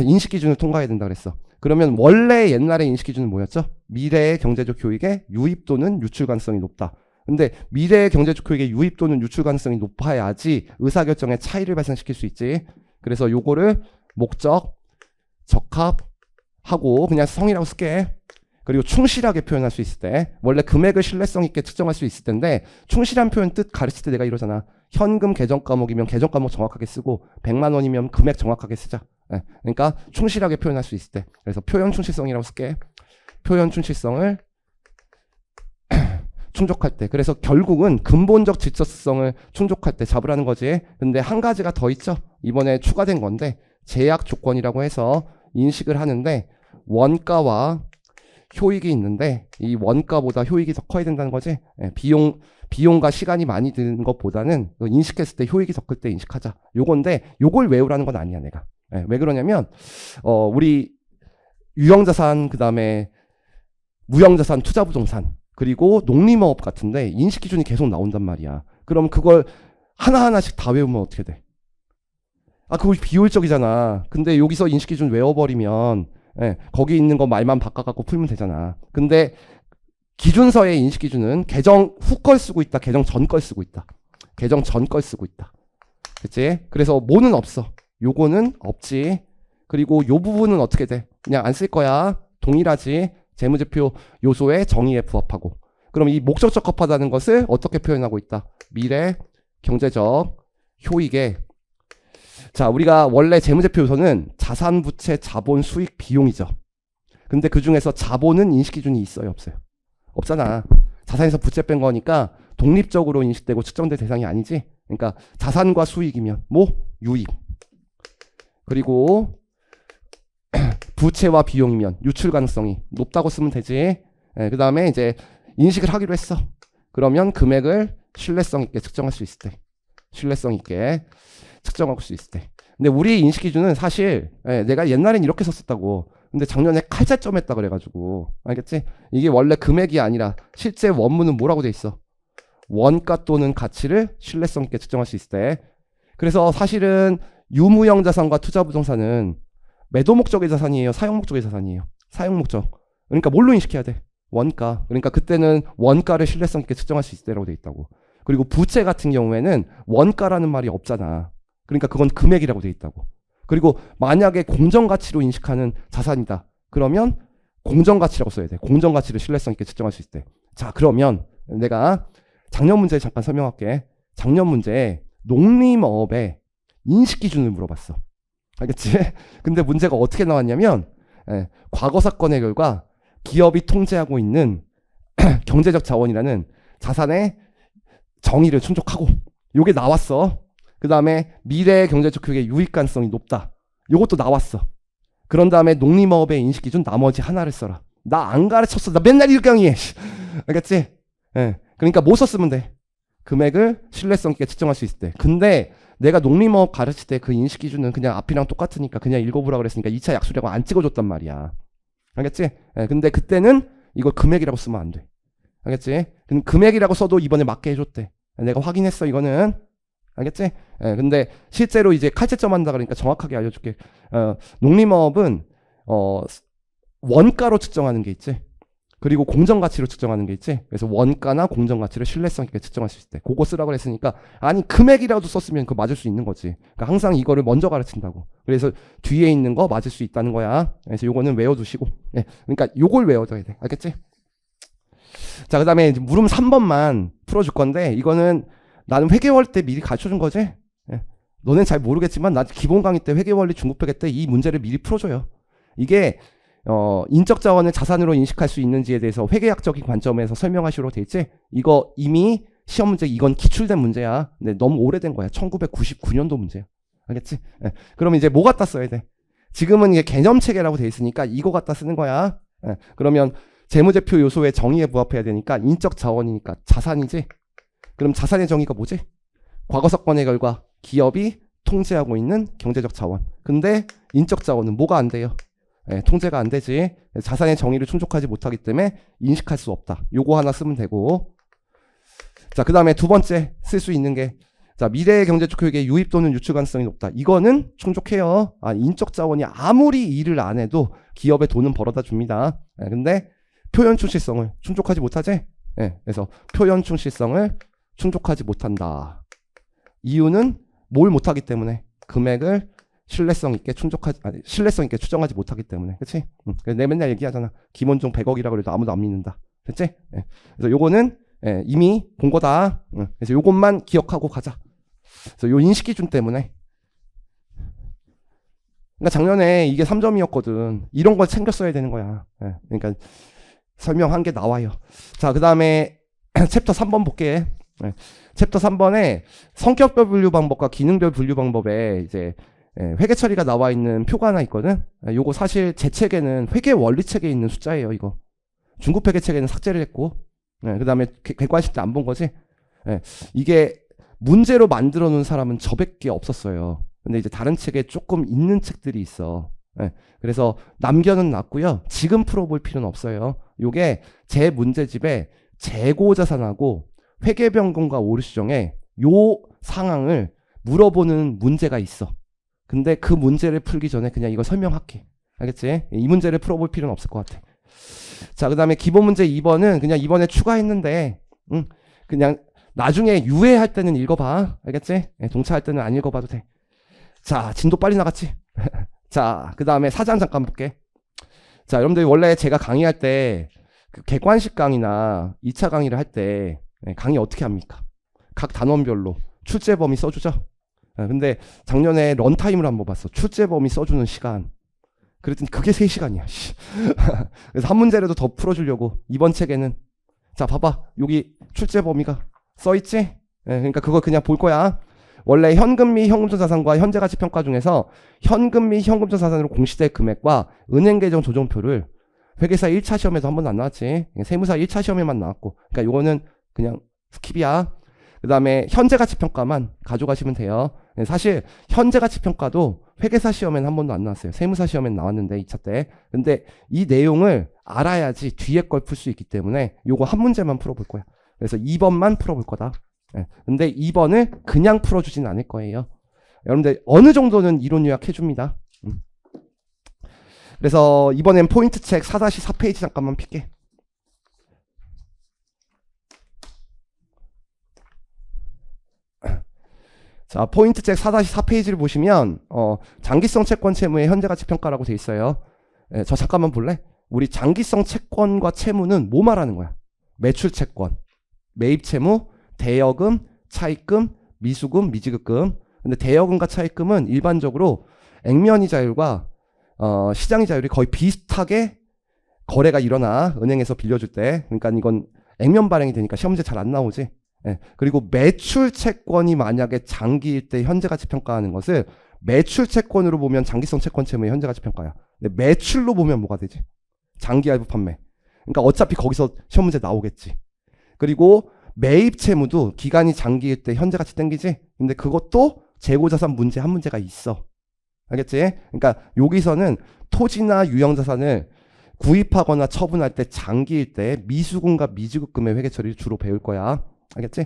인식 기준을 통과해야 된다 그랬어. 그러면 원래 옛날의 인식기준은 뭐였죠? 미래의 경제적 효익의 유입 또는 유출 가능성이 높다. 근데 미래의 경제적 효익의 유입 또는 유출 가능성이 높아야지 의사결정에 차이를 발생시킬 수 있지. 그래서 요거를 목적, 적합하고 그냥 성이라고 쓸게. 그리고 충실하게 표현할 수 있을 때, 원래 금액을 신뢰성 있게 측정할 수 있을 텐데 충실한 표현 뜻 가르칠 때 내가 이러잖아. 현금 계정 과목이면 계정 과목 정확하게 쓰고 100만 원이면 금액 정확하게 쓰자. 네. 그러니까 충실하게 표현할 수 있을 때. 그래서 표현 충실성이라고 쓸게. 표현 충실성을 충족할 때. 그래서 결국은 근본적 질서성을 충족할 때 잡으라는 거지. 근데 한 가지가 더 있죠. 이번에 추가된 건데 제약 조건이라고 해서 인식을 하는데 원가와 효익이 있는데 이 원가보다 효익이 더 커야 된다는 거지. 예, 비용과 시간이 많이 드는 것보다는 인식했을 때 효익이 더 클 때 인식하자. 요건데 요걸 외우라는 건 아니야 내가. 예, 왜 그러냐면 우리 유형자산 그다음에 무형자산 투자부동산 그리고 농림어업 같은데 인식기준이 계속 나온단 말이야. 그럼 그걸 하나하나씩 다 외우면 어떻게 돼? 아 그거 비효율적이잖아. 근데 여기서 인식기준 외워버리면 예, 거기 있는 거 말만 바꿔갖고 풀면 되잖아. 근데 기준서의 인식기준은 계정 후 걸 쓰고 있다. 계정 전 걸 쓰고 있다. 계정 전 걸 쓰고 있다. 그치? 그래서 뭐는 없어. 요거는 없지. 그리고 요 부분은 어떻게 돼? 그냥 안 쓸 거야. 동일하지. 재무제표 요소의 정의에 부합하고. 그럼 이 목적 적합하다는 것을 어떻게 표현하고 있다? 미래 경제적 효익에. 자, 우리가 원래 재무제표 요소는 자산, 부채, 자본, 수익, 비용이죠. 근데 그 중에서 자본은 인식기준이 있어요, 없어요? 없잖아. 자산에서 부채 뺀 거니까 독립적으로 인식되고 측정될 대상이 아니지. 그러니까 자산과 수익이면 뭐? 유익. 그리고 부채와 비용이면 유출 가능성이 높다고 쓰면 되지. 그 다음에 이제 인식을 하기로 했어. 그러면 금액을 신뢰성 있게 측정할 수 있을 때. 신뢰성 있게 측정할 수 있을 때. 근데 우리 인식 기준은 사실 내가 옛날엔 이렇게 썼었다고. 근데 작년에 칼자점 했다 그래가지고 알겠지? 이게 원래 금액이 아니라 실제 원문은 뭐라고 돼 있어? 원가 또는 가치를 신뢰성 있게 측정할 수 있을 때. 그래서 사실은 유무형 자산과 투자 부동산은 매도 목적의 자산이에요? 사용 목적의 자산이에요? 사용 목적. 그러니까 뭘로 인식해야 돼? 원가. 그러니까 그때는 원가를 신뢰성 있게 측정할 수 있을 때라고 돼 있다고. 그리고 부채 같은 경우에는 원가라는 말이 없잖아. 그러니까 그건 금액이라고 돼 있다고. 그리고 만약에 공정가치로 인식하는 자산이다. 그러면 공정가치라고 써야 돼. 공정가치를 신뢰성 있게 측정할 수 있을 때. 자, 그러면 내가 작년 문제 잠깐 설명할게. 작년 문제에 농림어업의 인식기준을 물어봤어. 알겠지? 근데 문제가 어떻게 나왔냐면 과거 사건의 결과 기업이 통제하고 있는 경제적 자원이라는 자산의 정의를 충족하고 요게 나왔어. 그 다음에 미래의 경제적 효익의 유익 가능성이 높다. 요것도 나왔어. 그런 다음에 농림어업의 인식기준 나머지 하나를 써라. 나 안 가르쳤어. 나 맨날 이렇게 강의해. 알겠지? 예. 그러니까 뭐 썼으면 돼? 금액을 신뢰성 있게 측정할 수 있을 때. 근데 내가 농림어업 가르칠 때 그 인식기준은 그냥 앞이랑 똑같으니까 그냥 읽어보라 그랬으니까 2차 약수라고 안 찍어줬단 말이야. 알겠지? 예. 근데 그때는 이걸 금액이라고 쓰면 안 돼. 알겠지? 근데 금액이라고 써도 이번에 맞게 해줬대. 내가 확인했어 이거는. 알겠지? 예, 근데 실제로 이제 칼제점 한다 그러니까 정확하게 알려줄게. 농림어업은 원가로 측정하는 게 있지. 그리고 공정가치로 측정하는 게 있지. 그래서 원가나 공정가치를 신뢰성 있게 측정할 수 있을 때 그거 쓰라고 그랬으니까 아니 금액이라도 썼으면 그거 맞을 수 있는 거지. 그러니까 항상 이거를 먼저 가르친다고. 그래서 뒤에 있는 거 맞을 수 있다는 거야. 그래서 요거는 외워두시고. 예, 그러니까 요걸 외워둬야 돼. 알겠지? 자, 그 다음에 물음 3번만 풀어줄 건데 이거는 나는 회계원 때 미리 가르쳐준 거지. 예. 너넨 잘 모르겠지만 나 기본 강의 때 회계원리 중급회계 때 이 문제를 미리 풀어줘요. 이게 인적 자원을 자산으로 인식할 수 있는지에 대해서 회계학적인 관점에서 설명하시로 돼 있지. 이거 이미 시험 문제 이건 기출된 문제야. 근데 너무 오래된 거야. 1999년도 문제야. 알겠지? 예. 그럼 이제 뭐 갖다 써야 돼? 지금은 이게 개념체계라고 돼 있으니까 이거 갖다 쓰는 거야. 예. 그러면 재무제표 요소의 정의에 부합해야 되니까 인적 자원이니까 자산이지. 그럼 자산의 정의가 뭐지? 과거 사건의 결과 기업이 통제하고 있는 경제적 자원. 근데 인적 자원은 뭐가 안 돼요? 통제가 안 되지. 자산의 정의를 충족하지 못하기 때문에 인식할 수 없다. 요거 하나 쓰면 되고. 자, 그 다음에 두 번째 쓸 수 있는 게 자, 미래의 경제적 효익에 유입 또는 유출 가능성이 높다. 이거는 충족해요. 인적 자원이 아무리 일을 안 해도 기업에 돈은 벌어다 줍니다. 근데 표현 충실성을 충족하지 못하지? 그래서 표현 충실성을 충족하지 못한다. 이유는 뭘 못하기 때문에 금액을 신뢰성 있게 추정하지 못하기 때문에. 그치? 내가 맨날 얘기하잖아. 기본종 100억이라고 해도 아무도 안 믿는다. 됐지? 그래서 요거는 이미 본 거다. 그래서 요것만 기억하고 가자. 그래서 요 인식 기준 때문에. 그러니까 작년에 이게 3점이었거든. 이런 걸 챙겼어야 되는 거야. 그러니까 설명한 게 나와요. 자, 그 다음에 챕터 3번 볼게. 챕터 3번에 성격별 분류 방법과 기능별 분류 방법에 이제 회계 처리가 나와 있는 표가 하나 있거든. 요거 사실 제 책에는 회계 원리 책에 있는 숫자예요. 이거 중급 회계 책에는 삭제를 했고, 그 다음에 객관식 때 안 본 거지. 이게 문제로 만들어 놓은 사람은 저밖에 없었어요. 근데 이제 다른 책에 조금 있는 책들이 있어. 그래서 남겨는 놨고요. 지금 풀어볼 필요는 없어요. 요게 제 문제집에 재고자산하고 회계 변경과 오류 수정에 요 상황을 물어보는 문제가 있어. 근데 그 문제를 풀기 전에 그냥 이거 설명할게. 알겠지? 이 문제를 풀어볼 필요는 없을 것 같아. 자, 그 다음에 기본 문제 2번은 그냥 이번에 추가했는데, 그냥 나중에 유예할 때는 읽어봐. 알겠지? 동차할 때는 안 읽어봐도 돼. 자, 진도 빨리 나갔지? 자, 그 다음에 사장 잠깐 볼게. 자, 여러분들 원래 제가 강의할 때 그 객관식 강의나 2차 강의를 할 때 강의 어떻게 합니까? 각 단원별로 출제 범위 써주죠? 근데 작년에 런타임을 한번 봤어. 출제 범위 써주는 시간. 그랬더니 그게 3시간이야. 그래서 한 문제라도 더 풀어주려고 이번 책에는 자, 봐봐. 여기 출제 범위가 써있지? 그러니까 그거 그냥 볼 거야. 원래 현금 및 현금전 자산과 현재가치 평가 중에서 현금 및 현금전 자산으로 공시될 금액과 은행 계정 조정표를 회계사 1차 시험에도 한 번도 안 나왔지. 세무사 1차 시험에만 나왔고. 그러니까 요거는 그냥 스킵이야. 그 다음에 현재가치 평가만 가져가시면 돼요. 사실 현재가치 평가도 회계사 시험에는 한 번도 안 나왔어요. 세무사 시험에는 나왔는데 2차 때. 근데 이 내용을 알아야지 뒤에 걸 풀 수 있기 때문에 요거 한 문제만 풀어볼 거야. 그래서 2번만 풀어볼 거다. 근데 2번을 그냥 풀어주진 않을 거예요. 여러분들 어느 정도는 이론 요약해줍니다. 그래서 이번엔 포인트 책 4-4페이지 잠깐만 필게. 자, 포인트 책 4-4페이지를 보시면 장기성 채권 채무의 현재가치 평가라고 돼 있어요. 저 잠깐만 볼래? 우리 장기성 채권과 채무는 뭐 말하는 거야? 매출 채권, 매입 채무, 대여금, 차입금, 미수금, 미지급금. 근데 대여금과 차입금은 일반적으로 액면이자율과 시장이자율이 거의 비슷하게 거래가 일어나. 은행에서 빌려줄 때. 그러니까 이건 액면 발행이 되니까 시험 문제 잘 안 나오지. 그리고 매출 채권이 만약에 장기일 때 현재가치 평가하는 것을 매출 채권으로 보면 장기성 채권 채무의 현재가치 평가야. 근데 매출로 보면 뭐가 되지? 장기 할부 판매. 그러니까 어차피 거기서 시험 문제 나오겠지. 그리고 매입 채무도 기간이 장기일 때 현재가치 땡기지? 근데 그것도 재고자산 문제 한 문제가 있어. 알겠지? 그러니까 여기서는 토지나 유형자산을 구입하거나 처분할 때 장기일 때 미수금과 미지급금의 회계 처리를 주로 배울 거야. 알겠지?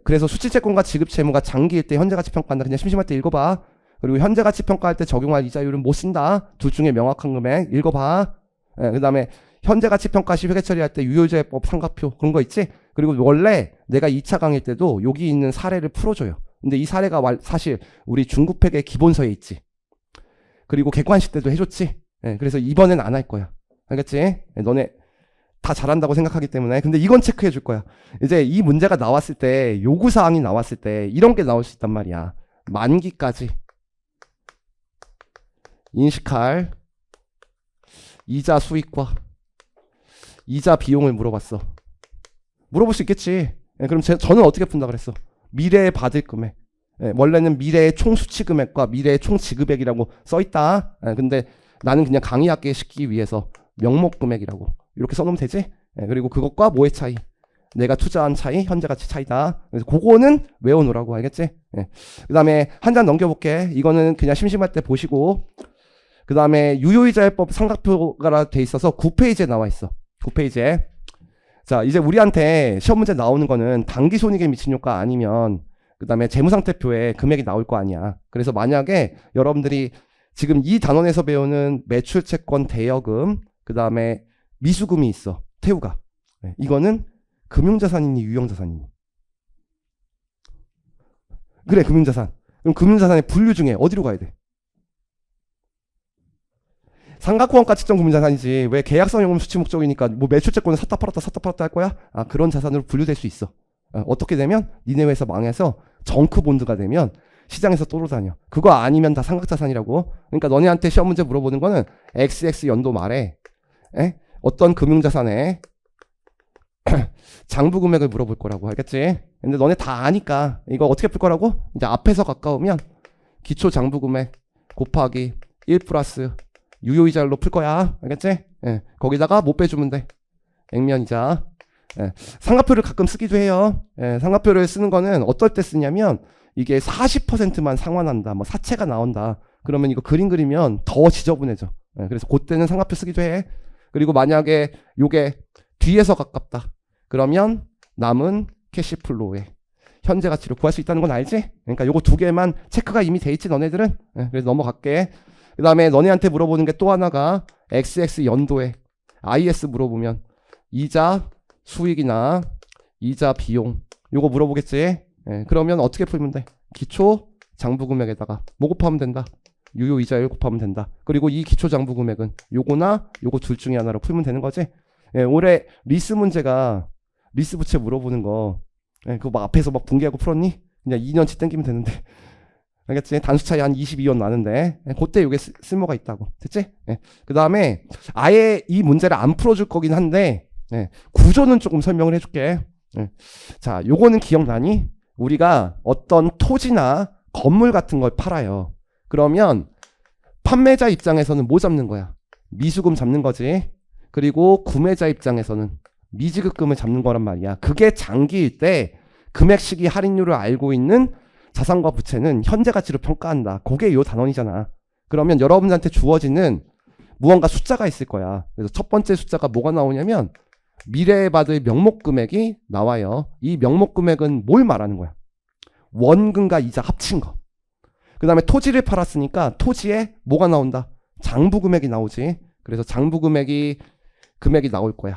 그래서 수취채권과 지급채무가 장기일 때 현재가치 평가한다. 그냥 심심할 때 읽어봐. 그리고 현재가치 평가할 때 적용할 이자율은 못 쓴다. 둘 중에 명확한 금액 읽어봐. 그 다음에 현재가치 평가 시 회계 처리할 때 유효자율법 삼각표 그런 거 있지? 그리고 원래 내가 2차 강의 때도 여기 있는 사례를 풀어줘요. 근데 이 사례가 사실 우리 중급회계 기본서에 있지. 그리고 객관식 때도 해줬지. 그래서 이번엔 안 할 거야. 알겠지? 너네 다 잘한다고 생각하기 때문에. 근데 이건 체크해 줄 거야. 이제 이 문제가 나왔을 때, 요구사항이 나왔을 때 이런 게 나올 수 있단 말이야. 만기까지 인식할 이자 수익과 이자 비용을 물어봤어. 물어볼 수 있겠지. 그럼 저는 어떻게 푼다 그랬어? 미래에 받을 금액. 원래는 미래의 총 수취 금액과 미래의 총 지급액이라고 써있다. 근데 나는 그냥 강의하게 시키기 위해서 명목 금액이라고 이렇게 써놓으면 되지. 그리고 그것과 뭐의 차이? 내가 투자한 차이, 현재가치 차이다. 그래서 그거는 외워놓으라고. 알겠지? 그 다음에 한 장 넘겨볼게. 이거는 그냥 심심할 때 보시고. 그 다음에 유효이자율법 삼각표가 돼 있어서 9페이지에 나와 있어. 9페이지에. 자, 이제 우리한테 시험 문제 나오는 거는 단기손익에 미친 효과 아니면 그 다음에 재무상태표에 금액이 나올 거 아니야. 그래서 만약에 여러분들이 지금 이 단원에서 배우는 매출채권 대여금, 그 다음에 미수금이 있어. 태우가. 이거는 금융자산이니 유형자산이니? 그래, 금융자산. 그럼 금융자산의 분류 중에 어디로 가야 돼? 상각후원가치점 금융자산이지. 왜 계약성용금 수취 목적이니까 뭐 매출채권을 샀다 팔았다 할 거야? 아, 그런 자산으로 분류될 수 있어. 어떻게 되면 니네 회사 망해서 정크본드가 되면 시장에서 떠돌아다녀. 그거 아니면 다 삼각자산이라고. 그러니까 너네한테 시험 문제 물어보는 거는 XX 연도 말에 어떤 금융자산에 장부 금액을 물어볼 거라고. 알겠지? 근데 너네 다 아니까 이거 어떻게 풀 거라고? 이제 앞에서 가까우면 기초 장부 금액 곱하기 1 플러스 유효이자로 풀 거야. 알겠지? 거기다가 못 빼주면 돼. 액면이자. 상가표를 가끔 쓰기도 해요. 상가표를 쓰는 거는 어떨 때 쓰냐면 이게 40%만 상환한다. 뭐 사채가 나온다. 그러면 이거 그림 그리면 더 지저분해져. 그래서 그때는 상가표 쓰기도 해. 그리고 만약에 요게 뒤에서 가깝다. 그러면 남은 캐시플로우에 현재 가치를 구할 수 있다는 건 알지? 그러니까 요거 두 개만 체크가 이미 돼 있지 너네들은? 그래서 넘어갈게. 그 다음에 너네한테 물어보는 게 또 하나가 XX 연도에 IS 물어보면 이자 수익이나 이자 비용 요거 물어보겠지? 그러면 어떻게 풀면 돼? 기초 장부금액에다가 뭐 곱하면 된다? 유효이자율 곱하면 된다. 그리고 이 기초 장부금액은 요거나 요거 둘 중에 하나로 풀면 되는 거지? 올해 리스 문제가 리스 부채 물어보는 거 그거 막 앞에서 막 붕괴하고 풀었니? 그냥 2년치 땡기면 되는데 알겠지? 단수 차이 한 22원 나는데 그때 요게 쓸모가 있다고. 됐지? 그 다음에 아예 이 문제를 안 풀어줄 거긴 한데 구조는 조금 설명을 해줄게. 자, 요거는 기억나니? 우리가 어떤 토지나 건물 같은 걸 팔아요. 그러면 판매자 입장에서는 뭐 잡는 거야? 미수금 잡는 거지. 그리고 구매자 입장에서는 미지급금을 잡는 거란 말이야. 그게 장기일 때 금액 시기 할인율을 알고 있는 자산과 부채는 현재 가치로 평가한다. 그게 요 단원이잖아. 그러면 여러분한테 주어지는 무언가 숫자가 있을 거야. 그래서 첫 번째 숫자가 뭐가 나오냐면 미래에 받을 명목 금액이 나와요. 이 명목 금액은 뭘 말하는 거야? 원금과 이자 합친 거. 그 다음에 토지를 팔았으니까 토지에 뭐가 나온다? 장부 금액이 나오지. 그래서 장부 금액이 나올 거야.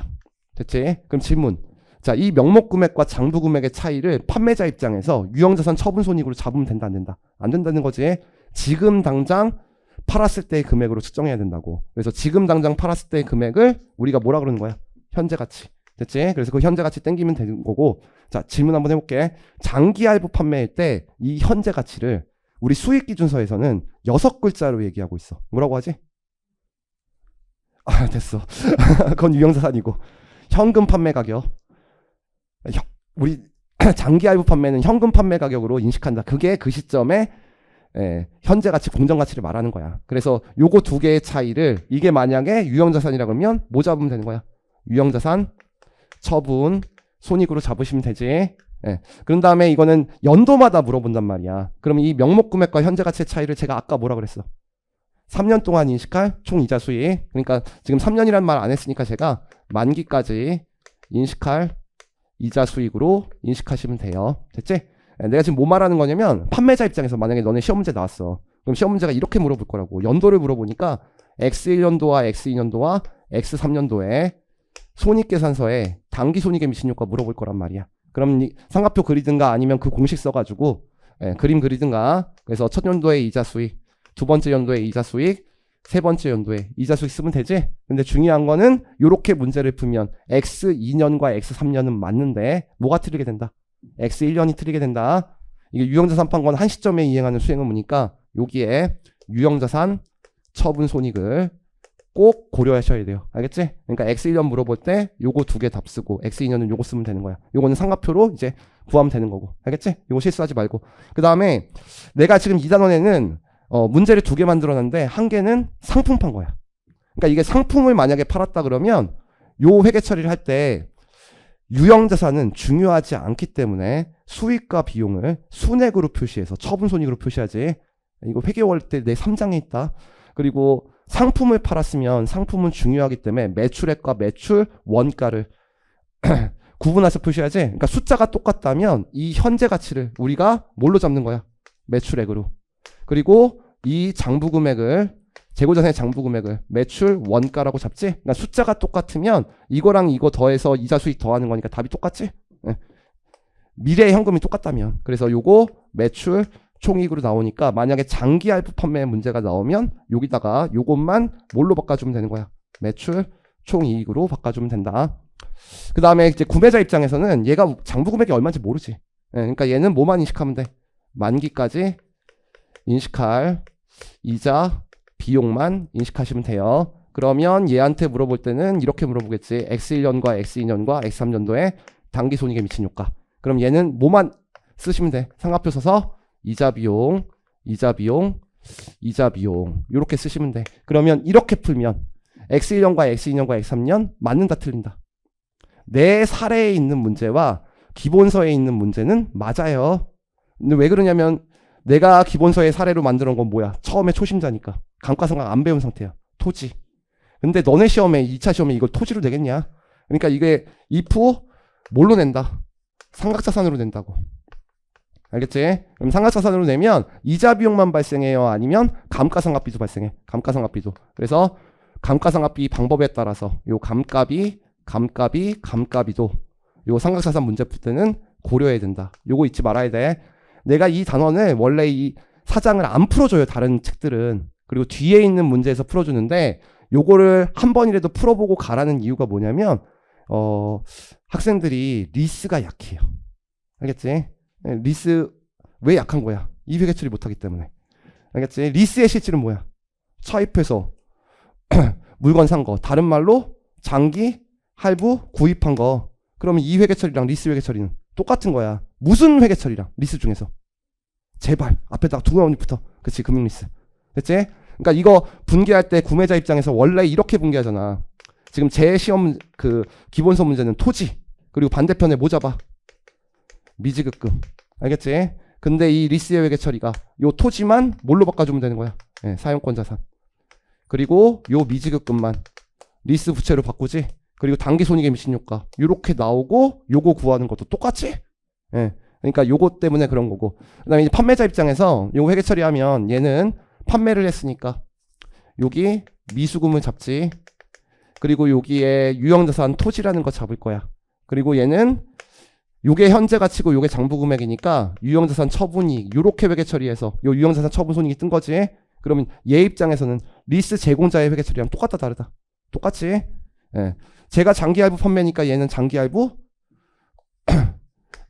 됐지? 그럼 질문. 자, 이 명목 금액과 장부 금액의 차이를 판매자 입장에서 유형자산 처분 손익으로 잡으면 된다, 안 된다? 안 된다는 거지. 지금 당장 팔았을 때의 금액으로 측정해야 된다고. 그래서 지금 당장 팔았을 때의 금액을 우리가 뭐라 그러는 거야? 현재 가치. 됐지? 그래서 그 현재 가치 땡기면 되는 거고. 자, 질문 한번 해볼게. 장기 할부 판매일 때 이 현재 가치를 우리 수익 기준서에서는 6글자로 얘기하고 있어. 뭐라고 하지? 아, 됐어. 그건 유형자산이고. 현금 판매 가격. 우리 장기 할부 판매는 현금 판매 가격으로 인식한다. 그게 그 시점에 현재 가치, 공정 가치를 말하는 거야. 그래서 요거 두 개의 차이를 이게 만약에 유형자산이라 그러면 뭐 잡으면 되는 거야? 유형자산 처분 손익으로 잡으시면 되지. 그런 다음에 이거는 연도마다 물어본단 말이야. 그러면 이 명목 금액과 현재 가치의 차이를 제가 아까 뭐라 그랬어? 3년 동안 인식할 총 이자 수익. 그러니까 지금 3년이란 말 안 했으니까 제가 만기까지 인식할 이자 수익으로 인식하시면 돼요. 됐지? 내가 지금 뭐 말하는 거냐면 판매자 입장에서 만약에 너네 시험 문제 나왔어. 그럼 시험 문제가 이렇게 물어볼 거라고. 연도를 물어보니까 X1년도와 X2년도와 X3년도에 손익계산서에 당기 손익의 미친 효과 물어볼 거란 말이야. 그럼 상가표 그리든가 아니면 그 공식 써가지고 그림 그리든가. 그래서 첫 연도에 이자 수익, 두 번째 연도에 이자 수익, 세 번째 연도에 이자 수익 쓰면 되지. 근데 중요한 거는 요렇게 문제를 풀면 X2년과 X3년은 맞는데 뭐가 틀리게 된다? X1년이 틀리게 된다. 이게 유형자산 판권 한 시점에 이행하는 수행의무니까 여기에 유형자산 처분 손익을 꼭 고려하셔야 돼요. 알겠지? 그러니까 X1년 물어볼 때 요거 두 개 답 쓰고 X2년은 요거 쓰면 되는 거야. 요거는 상가표로 이제 구하면 되는 거고. 알겠지? 요거 실수하지 말고. 그 다음에 내가 지금 이 단원에는 문제를 두 개 만들어놨는데 한 개는 상품 판 거야. 그러니까 이게 상품을 만약에 팔았다 그러면 요 회계 처리를 할 때 유형자산은 중요하지 않기 때문에 수익과 비용을 순액으로 표시해서 처분 손익으로 표시하지. 이거 회계월 때 내 3장에 있다. 그리고 상품을 팔았으면 상품은 중요하기 때문에 매출액과 매출 원가를 구분해서 표시해야지. 그러니까 숫자가 똑같다면 이 현재 가치를 우리가 뭘로 잡는 거야? 매출액으로. 그리고 이 장부 금액을 재고자산의 장부 금액을 매출 원가라고 잡지. 그러니까 숫자가 똑같으면 이거랑 이거 더해서 이자 수익 더하는 거니까 답이 똑같지. 예. 미래의 현금이 똑같다면. 그래서 요거 매출 총이익으로 나오니까 만약에 장기 할부 판매 문제가 나오면 여기다가 요것만 뭘로 바꿔주면 되는 거야? 매출 총이익으로 바꿔주면 된다. 그 다음에 이제 구매자 입장에서는 얘가 장부 금액이 얼마인지 모르지. 예, 그러니까 얘는 뭐만 인식하면 돼? 만기까지 인식할 이자 비용만 인식하시면 돼요. 그러면 얘한테 물어볼 때는 이렇게 물어보겠지. X1년과 X2년과 X3년도에 당기 손익에 미친 효과. 그럼 얘는 뭐만 쓰시면 돼? 상하표 써서 이자 비용, 이자 비용, 이자 비용 이렇게 쓰시면 돼. 그러면 이렇게 풀면 X1년과 X2년과 X3년 맞는다 틀린다. 내 사례에 있는 문제와 기본서에 있는 문제는 맞아요. 근데 왜 그러냐면 내가 기본서에 사례로 만들어 놓은 건 뭐야? 처음에 초심자니까. 감가상각 안 배운 상태야. 토지. 근데 너네 시험에 2차 시험에 이걸 토지로 내겠냐? 그러니까 이게 if 뭘로 낸다? 상각자산으로 낸다고. 알겠지? 그럼 상각자산으로 내면 이자 비용만 발생해요? 아니면 감가상각비도 발생해? 감가상각비도. 그래서 감가상각비 방법에 따라서 요 감가비도 요 상각자산 문제 풀 때는 고려해야 된다. 요거 잊지 말아야 돼. 내가 이 단원을 원래 이 사장을 안 풀어줘요. 다른 책들은. 그리고 뒤에 있는 문제에서 풀어주는데 요거를 한 번이라도 풀어보고 가라는 이유가 뭐냐면 학생들이 리스가 약해요. 알겠지? 리스 왜 약한 거야? 이 회계 처리 못하기 때문에. 알겠지? 리스의 실질은 뭐야? 차입해서 물건 산 거. 다른 말로 장기 할부 구입한 거. 그러면 이 회계 처리랑 리스 회계 처리는 똑같은 거야. 무슨 회계 처리랑? 리스 중에서. 제발 앞에다가 두 가운데 붙어. 그치? 금융 리스. 됐지? 그러니까 이거 분개할 때 구매자 입장에서 원래 이렇게 분개하잖아. 지금 제 시험 그 기본서 문제는 토지. 그리고 반대편에 뭐 잡아? 미지급금. 알겠지? 근데 이 리스의 회계 처리가 요 토지만 뭘로 바꿔주면 되는 거야? 네, 사용권 자산. 그리고 요 미지급금만 리스 부채로 바꾸지. 그리고 단기 손익에 미친 효과 요렇게 나오고 요거 구하는 것도 똑같지? 예. 그러니까 요거 때문에 그런 거고. 그다음에 이제 판매자 입장에서 요거 회계 처리하면 얘는 판매를 했으니까 여기 미수금을 잡지. 그리고 여기에 유형자산 토지라는 거 잡을 거야. 그리고 얘는 요게 현재 가치고 요게 장부 금액이니까 유형자산 처분이익 요렇게 회계 처리해서 요 유형자산 처분 손익이 뜬 거지. 그러면 얘 입장에서는 리스 제공자의 회계 처리랑 똑같다 다르다? 똑같지? 예. 제가 장기할부 판매니까 얘는 장기할부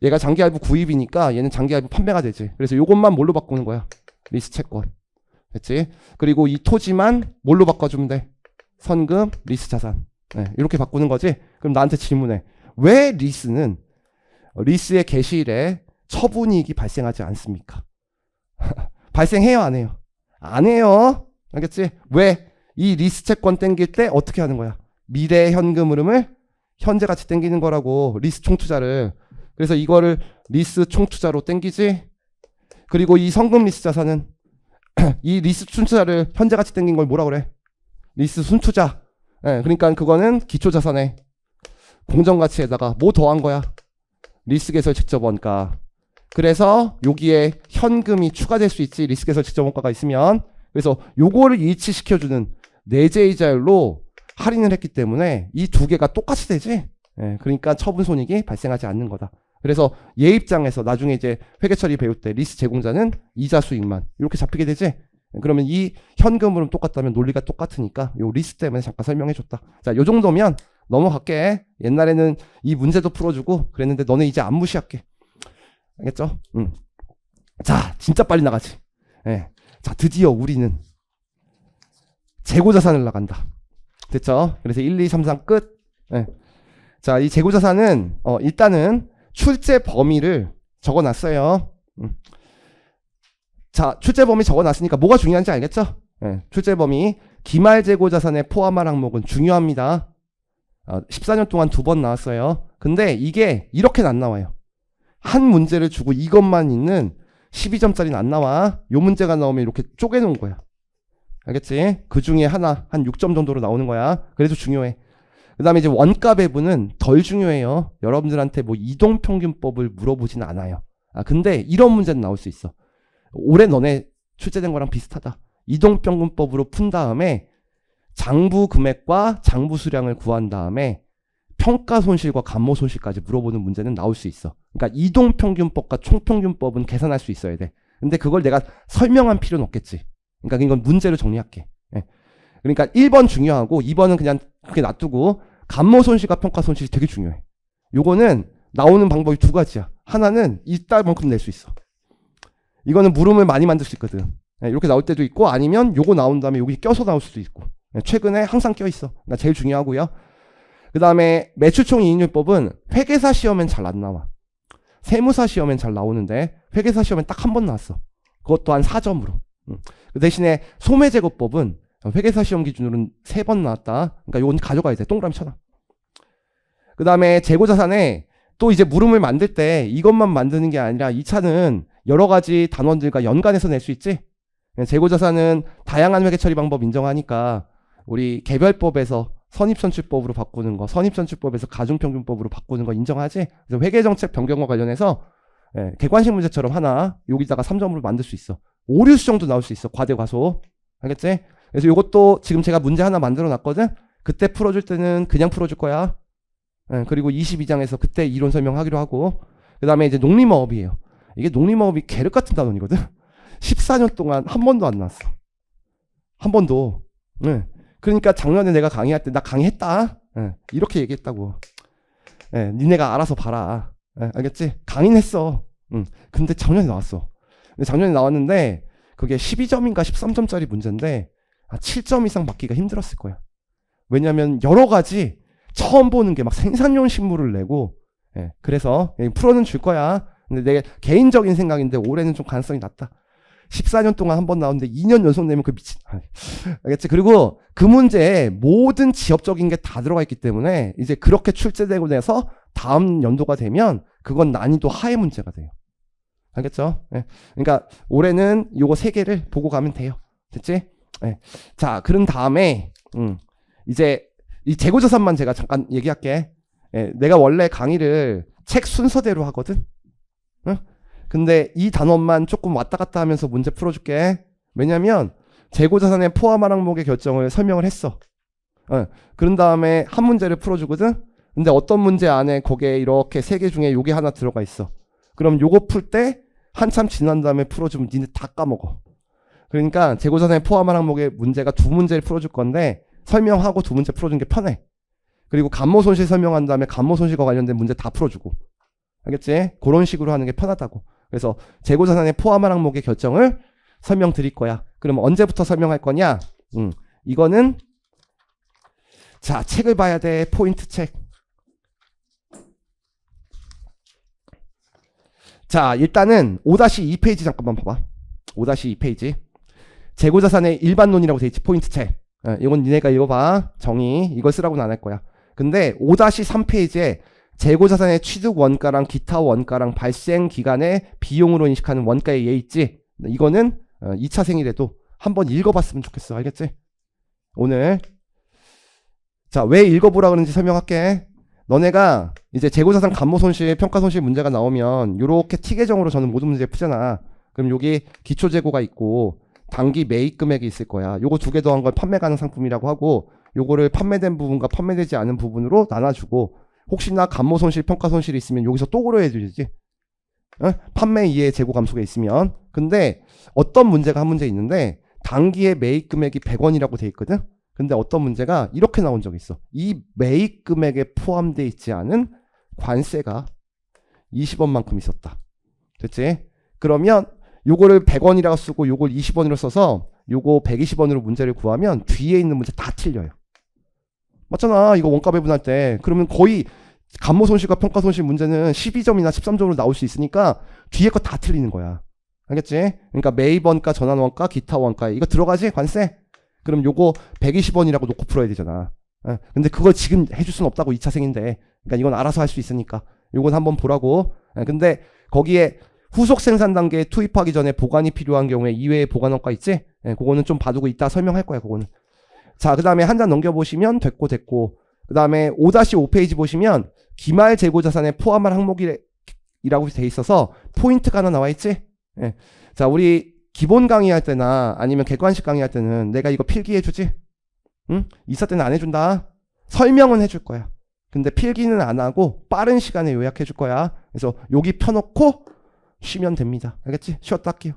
얘가 장기할부 구입이니까 얘는 장기할부 판매가 되지. 그래서 요것만 뭘로 바꾸는 거야? 리스 채권. 됐지? 그리고 이 토지만 뭘로 바꿔주면 돼? 선금, 리스 자산. 네, 이렇게 바꾸는 거지. 그럼 나한테 질문해. 왜 리스는 리스의 개시일에 처분이익이 발생하지 않습니까? 발생해요, 안 해요? 안 해요. 알겠지? 왜? 이 리스 채권 땡길 때 어떻게 하는 거야? 미래 현금 흐름을 현재 같이 땡기는 거라고. 리스 총투자를. 그래서 이거를 리스 총투자로 땡기지. 그리고 이 성금 리스 자산은 이 리스 순투자를 현재 같이 땡긴 걸 뭐라 그래? 리스 순투자. 예, 그러니까 그거는 기초자산에 공정가치에다가 뭐 더한 거야? 리스 개설 직접 원가. 그래서 여기에 현금이 추가될 수 있지. 리스 개설 직접 원가가 있으면. 그래서 요거를 일치시켜주는 내재이자율로 할인을 했기 때문에 이 두 개가 똑같이 되지. 예, 그러니까 처분 손익이 발생하지 않는 거다. 그래서 얘 입장에서 나중에 이제 회계 처리 배울 때 리스 제공자는 이자 수익만 이렇게 잡히게 되지. 그러면 이 현금으로 똑같다면 논리가 똑같으니까 요 리스 때문에 잠깐 설명해 줬다. 자, 요 정도면 넘어갈게. 옛날에는 이 문제도 풀어주고 그랬는데 너네 이제 안 무시할게. 알겠죠? 자, 진짜 빨리 나가지. 예. 자, 드디어 우리는 재고자산을 나간다. 됐죠? 그래서 1, 2, 3, 4 끝. 예. 자, 이 재고자산은 일단은 출제 범위를 적어놨어요. 자, 출제 범위 적어놨으니까 뭐가 중요한지 알겠죠? 예. 출제 범위 기말 재고자산에 포함할 항목은 중요합니다. 14년 동안 2번 나왔어요. 근데 이게 이렇게는 안 나와요. 한 문제를 주고 이것만 있는 12점짜리는 안 나와. 요 문제가 나오면 이렇게 쪼개놓은 거야. 알겠지? 그 중에 하나 한 6점 정도로 나오는 거야. 그래도 중요해. 그 다음에 이제 원가 배분은 덜 중요해요. 여러분들한테 뭐 이동평균법을 물어보진 않아요. 근데 이런 문제는 나올 수 있어. 올해 너네 출제된 거랑 비슷하다. 이동평균법으로 푼 다음에 장부 금액과 장부 수량을 구한 다음에 평가 손실과 감모 손실까지 물어보는 문제는 나올 수 있어. 그러니까 이동평균법과 총평균법은 계산할 수 있어야 돼. 근데 그걸 내가 설명할 필요는 없겠지. 그러니까 이건 문제로 정리할게. 예. 그러니까 1번 중요하고 2번은 그냥 그렇게 놔두고 감모 손실과 평가 손실이 되게 중요해. 요거는 나오는 방법이 두 가지야. 하나는 이따만큼 낼 수 있어. 이거는 물음을 많이 만들 수 있거든. 예, 이렇게 나올 때도 있고 아니면 요거 나온 다음에 여기 껴서 나올 수도 있고. 예, 최근에 항상 껴 있어. 그러니까 제일 중요하고요. 그 다음에 매출총 이익률법은 회계사 시험엔 잘 안 나와. 세무사 시험엔 잘 나오는데 회계사 시험엔 딱 한 번 나왔어. 그것도 한 4점으로. 그 대신에 소매제거법은 회계사 시험 기준으로는 3번 나왔다. 그러니까 이건 가져가야 돼. 동그라미 쳐놔. 그 다음에 재고자산에 또 이제 물음을 만들 때 이것만 만드는 게 아니라 2차는 여러 가지 단원들과 연관해서 낼 수 있지. 재고자산은 다양한 회계 처리 방법 인정하니까 우리 개별법에서 선입선출법으로 바꾸는 거, 선입선출법에서 가중평균법으로 바꾸는 거 인정하지? 그래서 회계정책 변경과 관련해서 객관식 문제처럼 하나 여기다가 3점으로 만들 수 있어. 오류 수정도 나올 수 있어. 과대 과소. 알겠지? 그래서 이것도 지금 제가 문제 하나 만들어 놨거든? 그때 풀어줄 때는 그냥 풀어줄 거야. 그리고 22장에서 그때 이론 설명하기로 하고 그 다음에 이제 농림어업이에요. 이게 농림어업이 계륵 같은 단원이거든? 14년 동안 한 번도 안 나왔어. 한 번도. 그러니까 작년에 내가 강의할 때 나 강의했다. 이렇게 얘기했다고. 니네가 알아서 봐라. 알겠지? 강의는 했어. 근데 작년에 나왔어. 근데 작년에 나왔는데 그게 12점인가 13점짜리 문제인데 7점 이상 맞기가 힘들었을 거야. 왜냐면 여러 가지 처음 보는 게 막 생산용 식물을 내고 그래서 풀어는 줄 거야. 근데 내 개인적인 생각인데 올해는 좀 가능성이 낮다. 14년 동안 한 번 나오는데 2년 연속 내면 그 미친. 알겠지? 그리고 그 문제에 모든 지엽적인 게 다 들어가 있기 때문에 이제 그렇게 출제되고 나서 다음 연도가 되면 그건 난이도 하의 문제가 돼요. 알겠죠? 그러니까 올해는 요거 3개를 보고 가면 돼요. 됐지? 자, 그런 다음에 이제 이 재고자산만 제가 잠깐 얘기할게. 내가 원래 강의를 책 순서대로 하거든. 근데 이 단원만 조금 왔다 갔다 하면서 문제 풀어줄게. 왜냐면 재고자산의 포함한 항목의 결정을 설명을 했어. 그런 다음에 한 문제를 풀어주거든. 근데 어떤 문제 안에 거기에 이렇게 3개 중에 요게 하나 들어가 있어. 그럼 요거 풀 때 한참 지난 다음에 풀어주면 니네 다 까먹어. 그러니까 재고자산의 포함한 항목의 문제가 2문제를 풀어줄 건데 설명하고 2문제 풀어주는 게 편해. 그리고 감모손실 설명한 다음에 감모손실과 관련된 문제 다 풀어주고. 알겠지? 그런 식으로 하는 게 편하다고. 그래서 재고자산의 포함한 항목의 결정을 설명드릴 거야. 그럼 언제부터 설명할 거냐? 이거는 자, 책을 봐야 돼. 포인트 책. 자, 일단은 5-2페이지 잠깐만 봐봐. 5-2페이지. 재고자산의 일반론이라고 돼 있지. 포인트 책. 이건 니네가 읽어봐. 정의. 이걸 쓰라고는 안 할 거야. 근데 5-3페이지에 재고자산의 취득 원가랑 기타 원가랑 발생 기간의 비용으로 인식하는 원가의 예 있지? 이거는 2차생이라도 한번 읽어봤으면 좋겠어. 알겠지? 오늘 자, 왜 읽어보라 그러는지 설명할게. 너네가 이제 재고자산 감모손실 평가손실 문제가 나오면 요렇게 T 계정으로 저는 모든 문제 푸잖아. 그럼 여기 기초재고가 있고 단기 매입 금액이 있을 거야. 요거 2개 더한 걸 판매 가능 상품이라고 하고 요거를 판매된 부분과 판매되지 않은 부분으로 나눠주고 혹시나 감모손실 평가손실이 있으면 여기서 또 고려해 주지. 판매 이외의 재고 감소가 있으면. 근데 어떤 문제가 한 문제 있는데 단기의 매입 금액이 100원이라고 돼 있거든. 근데 어떤 문제가 이렇게 나온 적이 있어. 이 매입 금액에 포함되어 있지 않은 관세가 20원만큼 있었다. 됐지? 그러면 요거를 100원이라고 쓰고 요걸 20원으로 써서 요거 120원으로 문제를 구하면 뒤에 있는 문제 다 틀려요. 맞잖아. 이거 원가 배분할 때. 그러면 거의 감모손실과 평가손실 문제는 12점이나 13점으로 나올 수 있으니까 뒤에 거 다 틀리는 거야. 알겠지? 그러니까 매입 원가, 전환 원가, 기타 원가 이거 들어가지? 관세? 그럼 요거 120원이라고 놓고 풀어야 되잖아. 근데 그걸 지금 해줄 수는 없다고 2차생인데. 그러니까 이건 알아서 할 수 있으니까. 요건 한번 보라고. 근데 거기에 후속 생산 단계에 투입하기 전에 보관이 필요한 경우에 이외에 보관 원가 있지? 그거는 좀 봐두고 이따 설명할 거야. 그거는. 자, 그 다음에 한 장 넘겨보시면 됐고. 그 다음에 5-5페이지 보시면 기말 재고자산에 포함할 항목이라고 돼 있어서 포인트가 하나 나와 있지? 예. 자, 우리 기본 강의할 때나 아니면 객관식 강의할 때는 내가 이거 필기해주지? 응? 이사 때는 안 해준다. 설명은 해줄 거야. 근데 필기는 안 하고 빠른 시간에 요약해줄 거야. 그래서 여기 펴놓고 쉬면 됩니다. 알겠지? 쉬었다 할게요.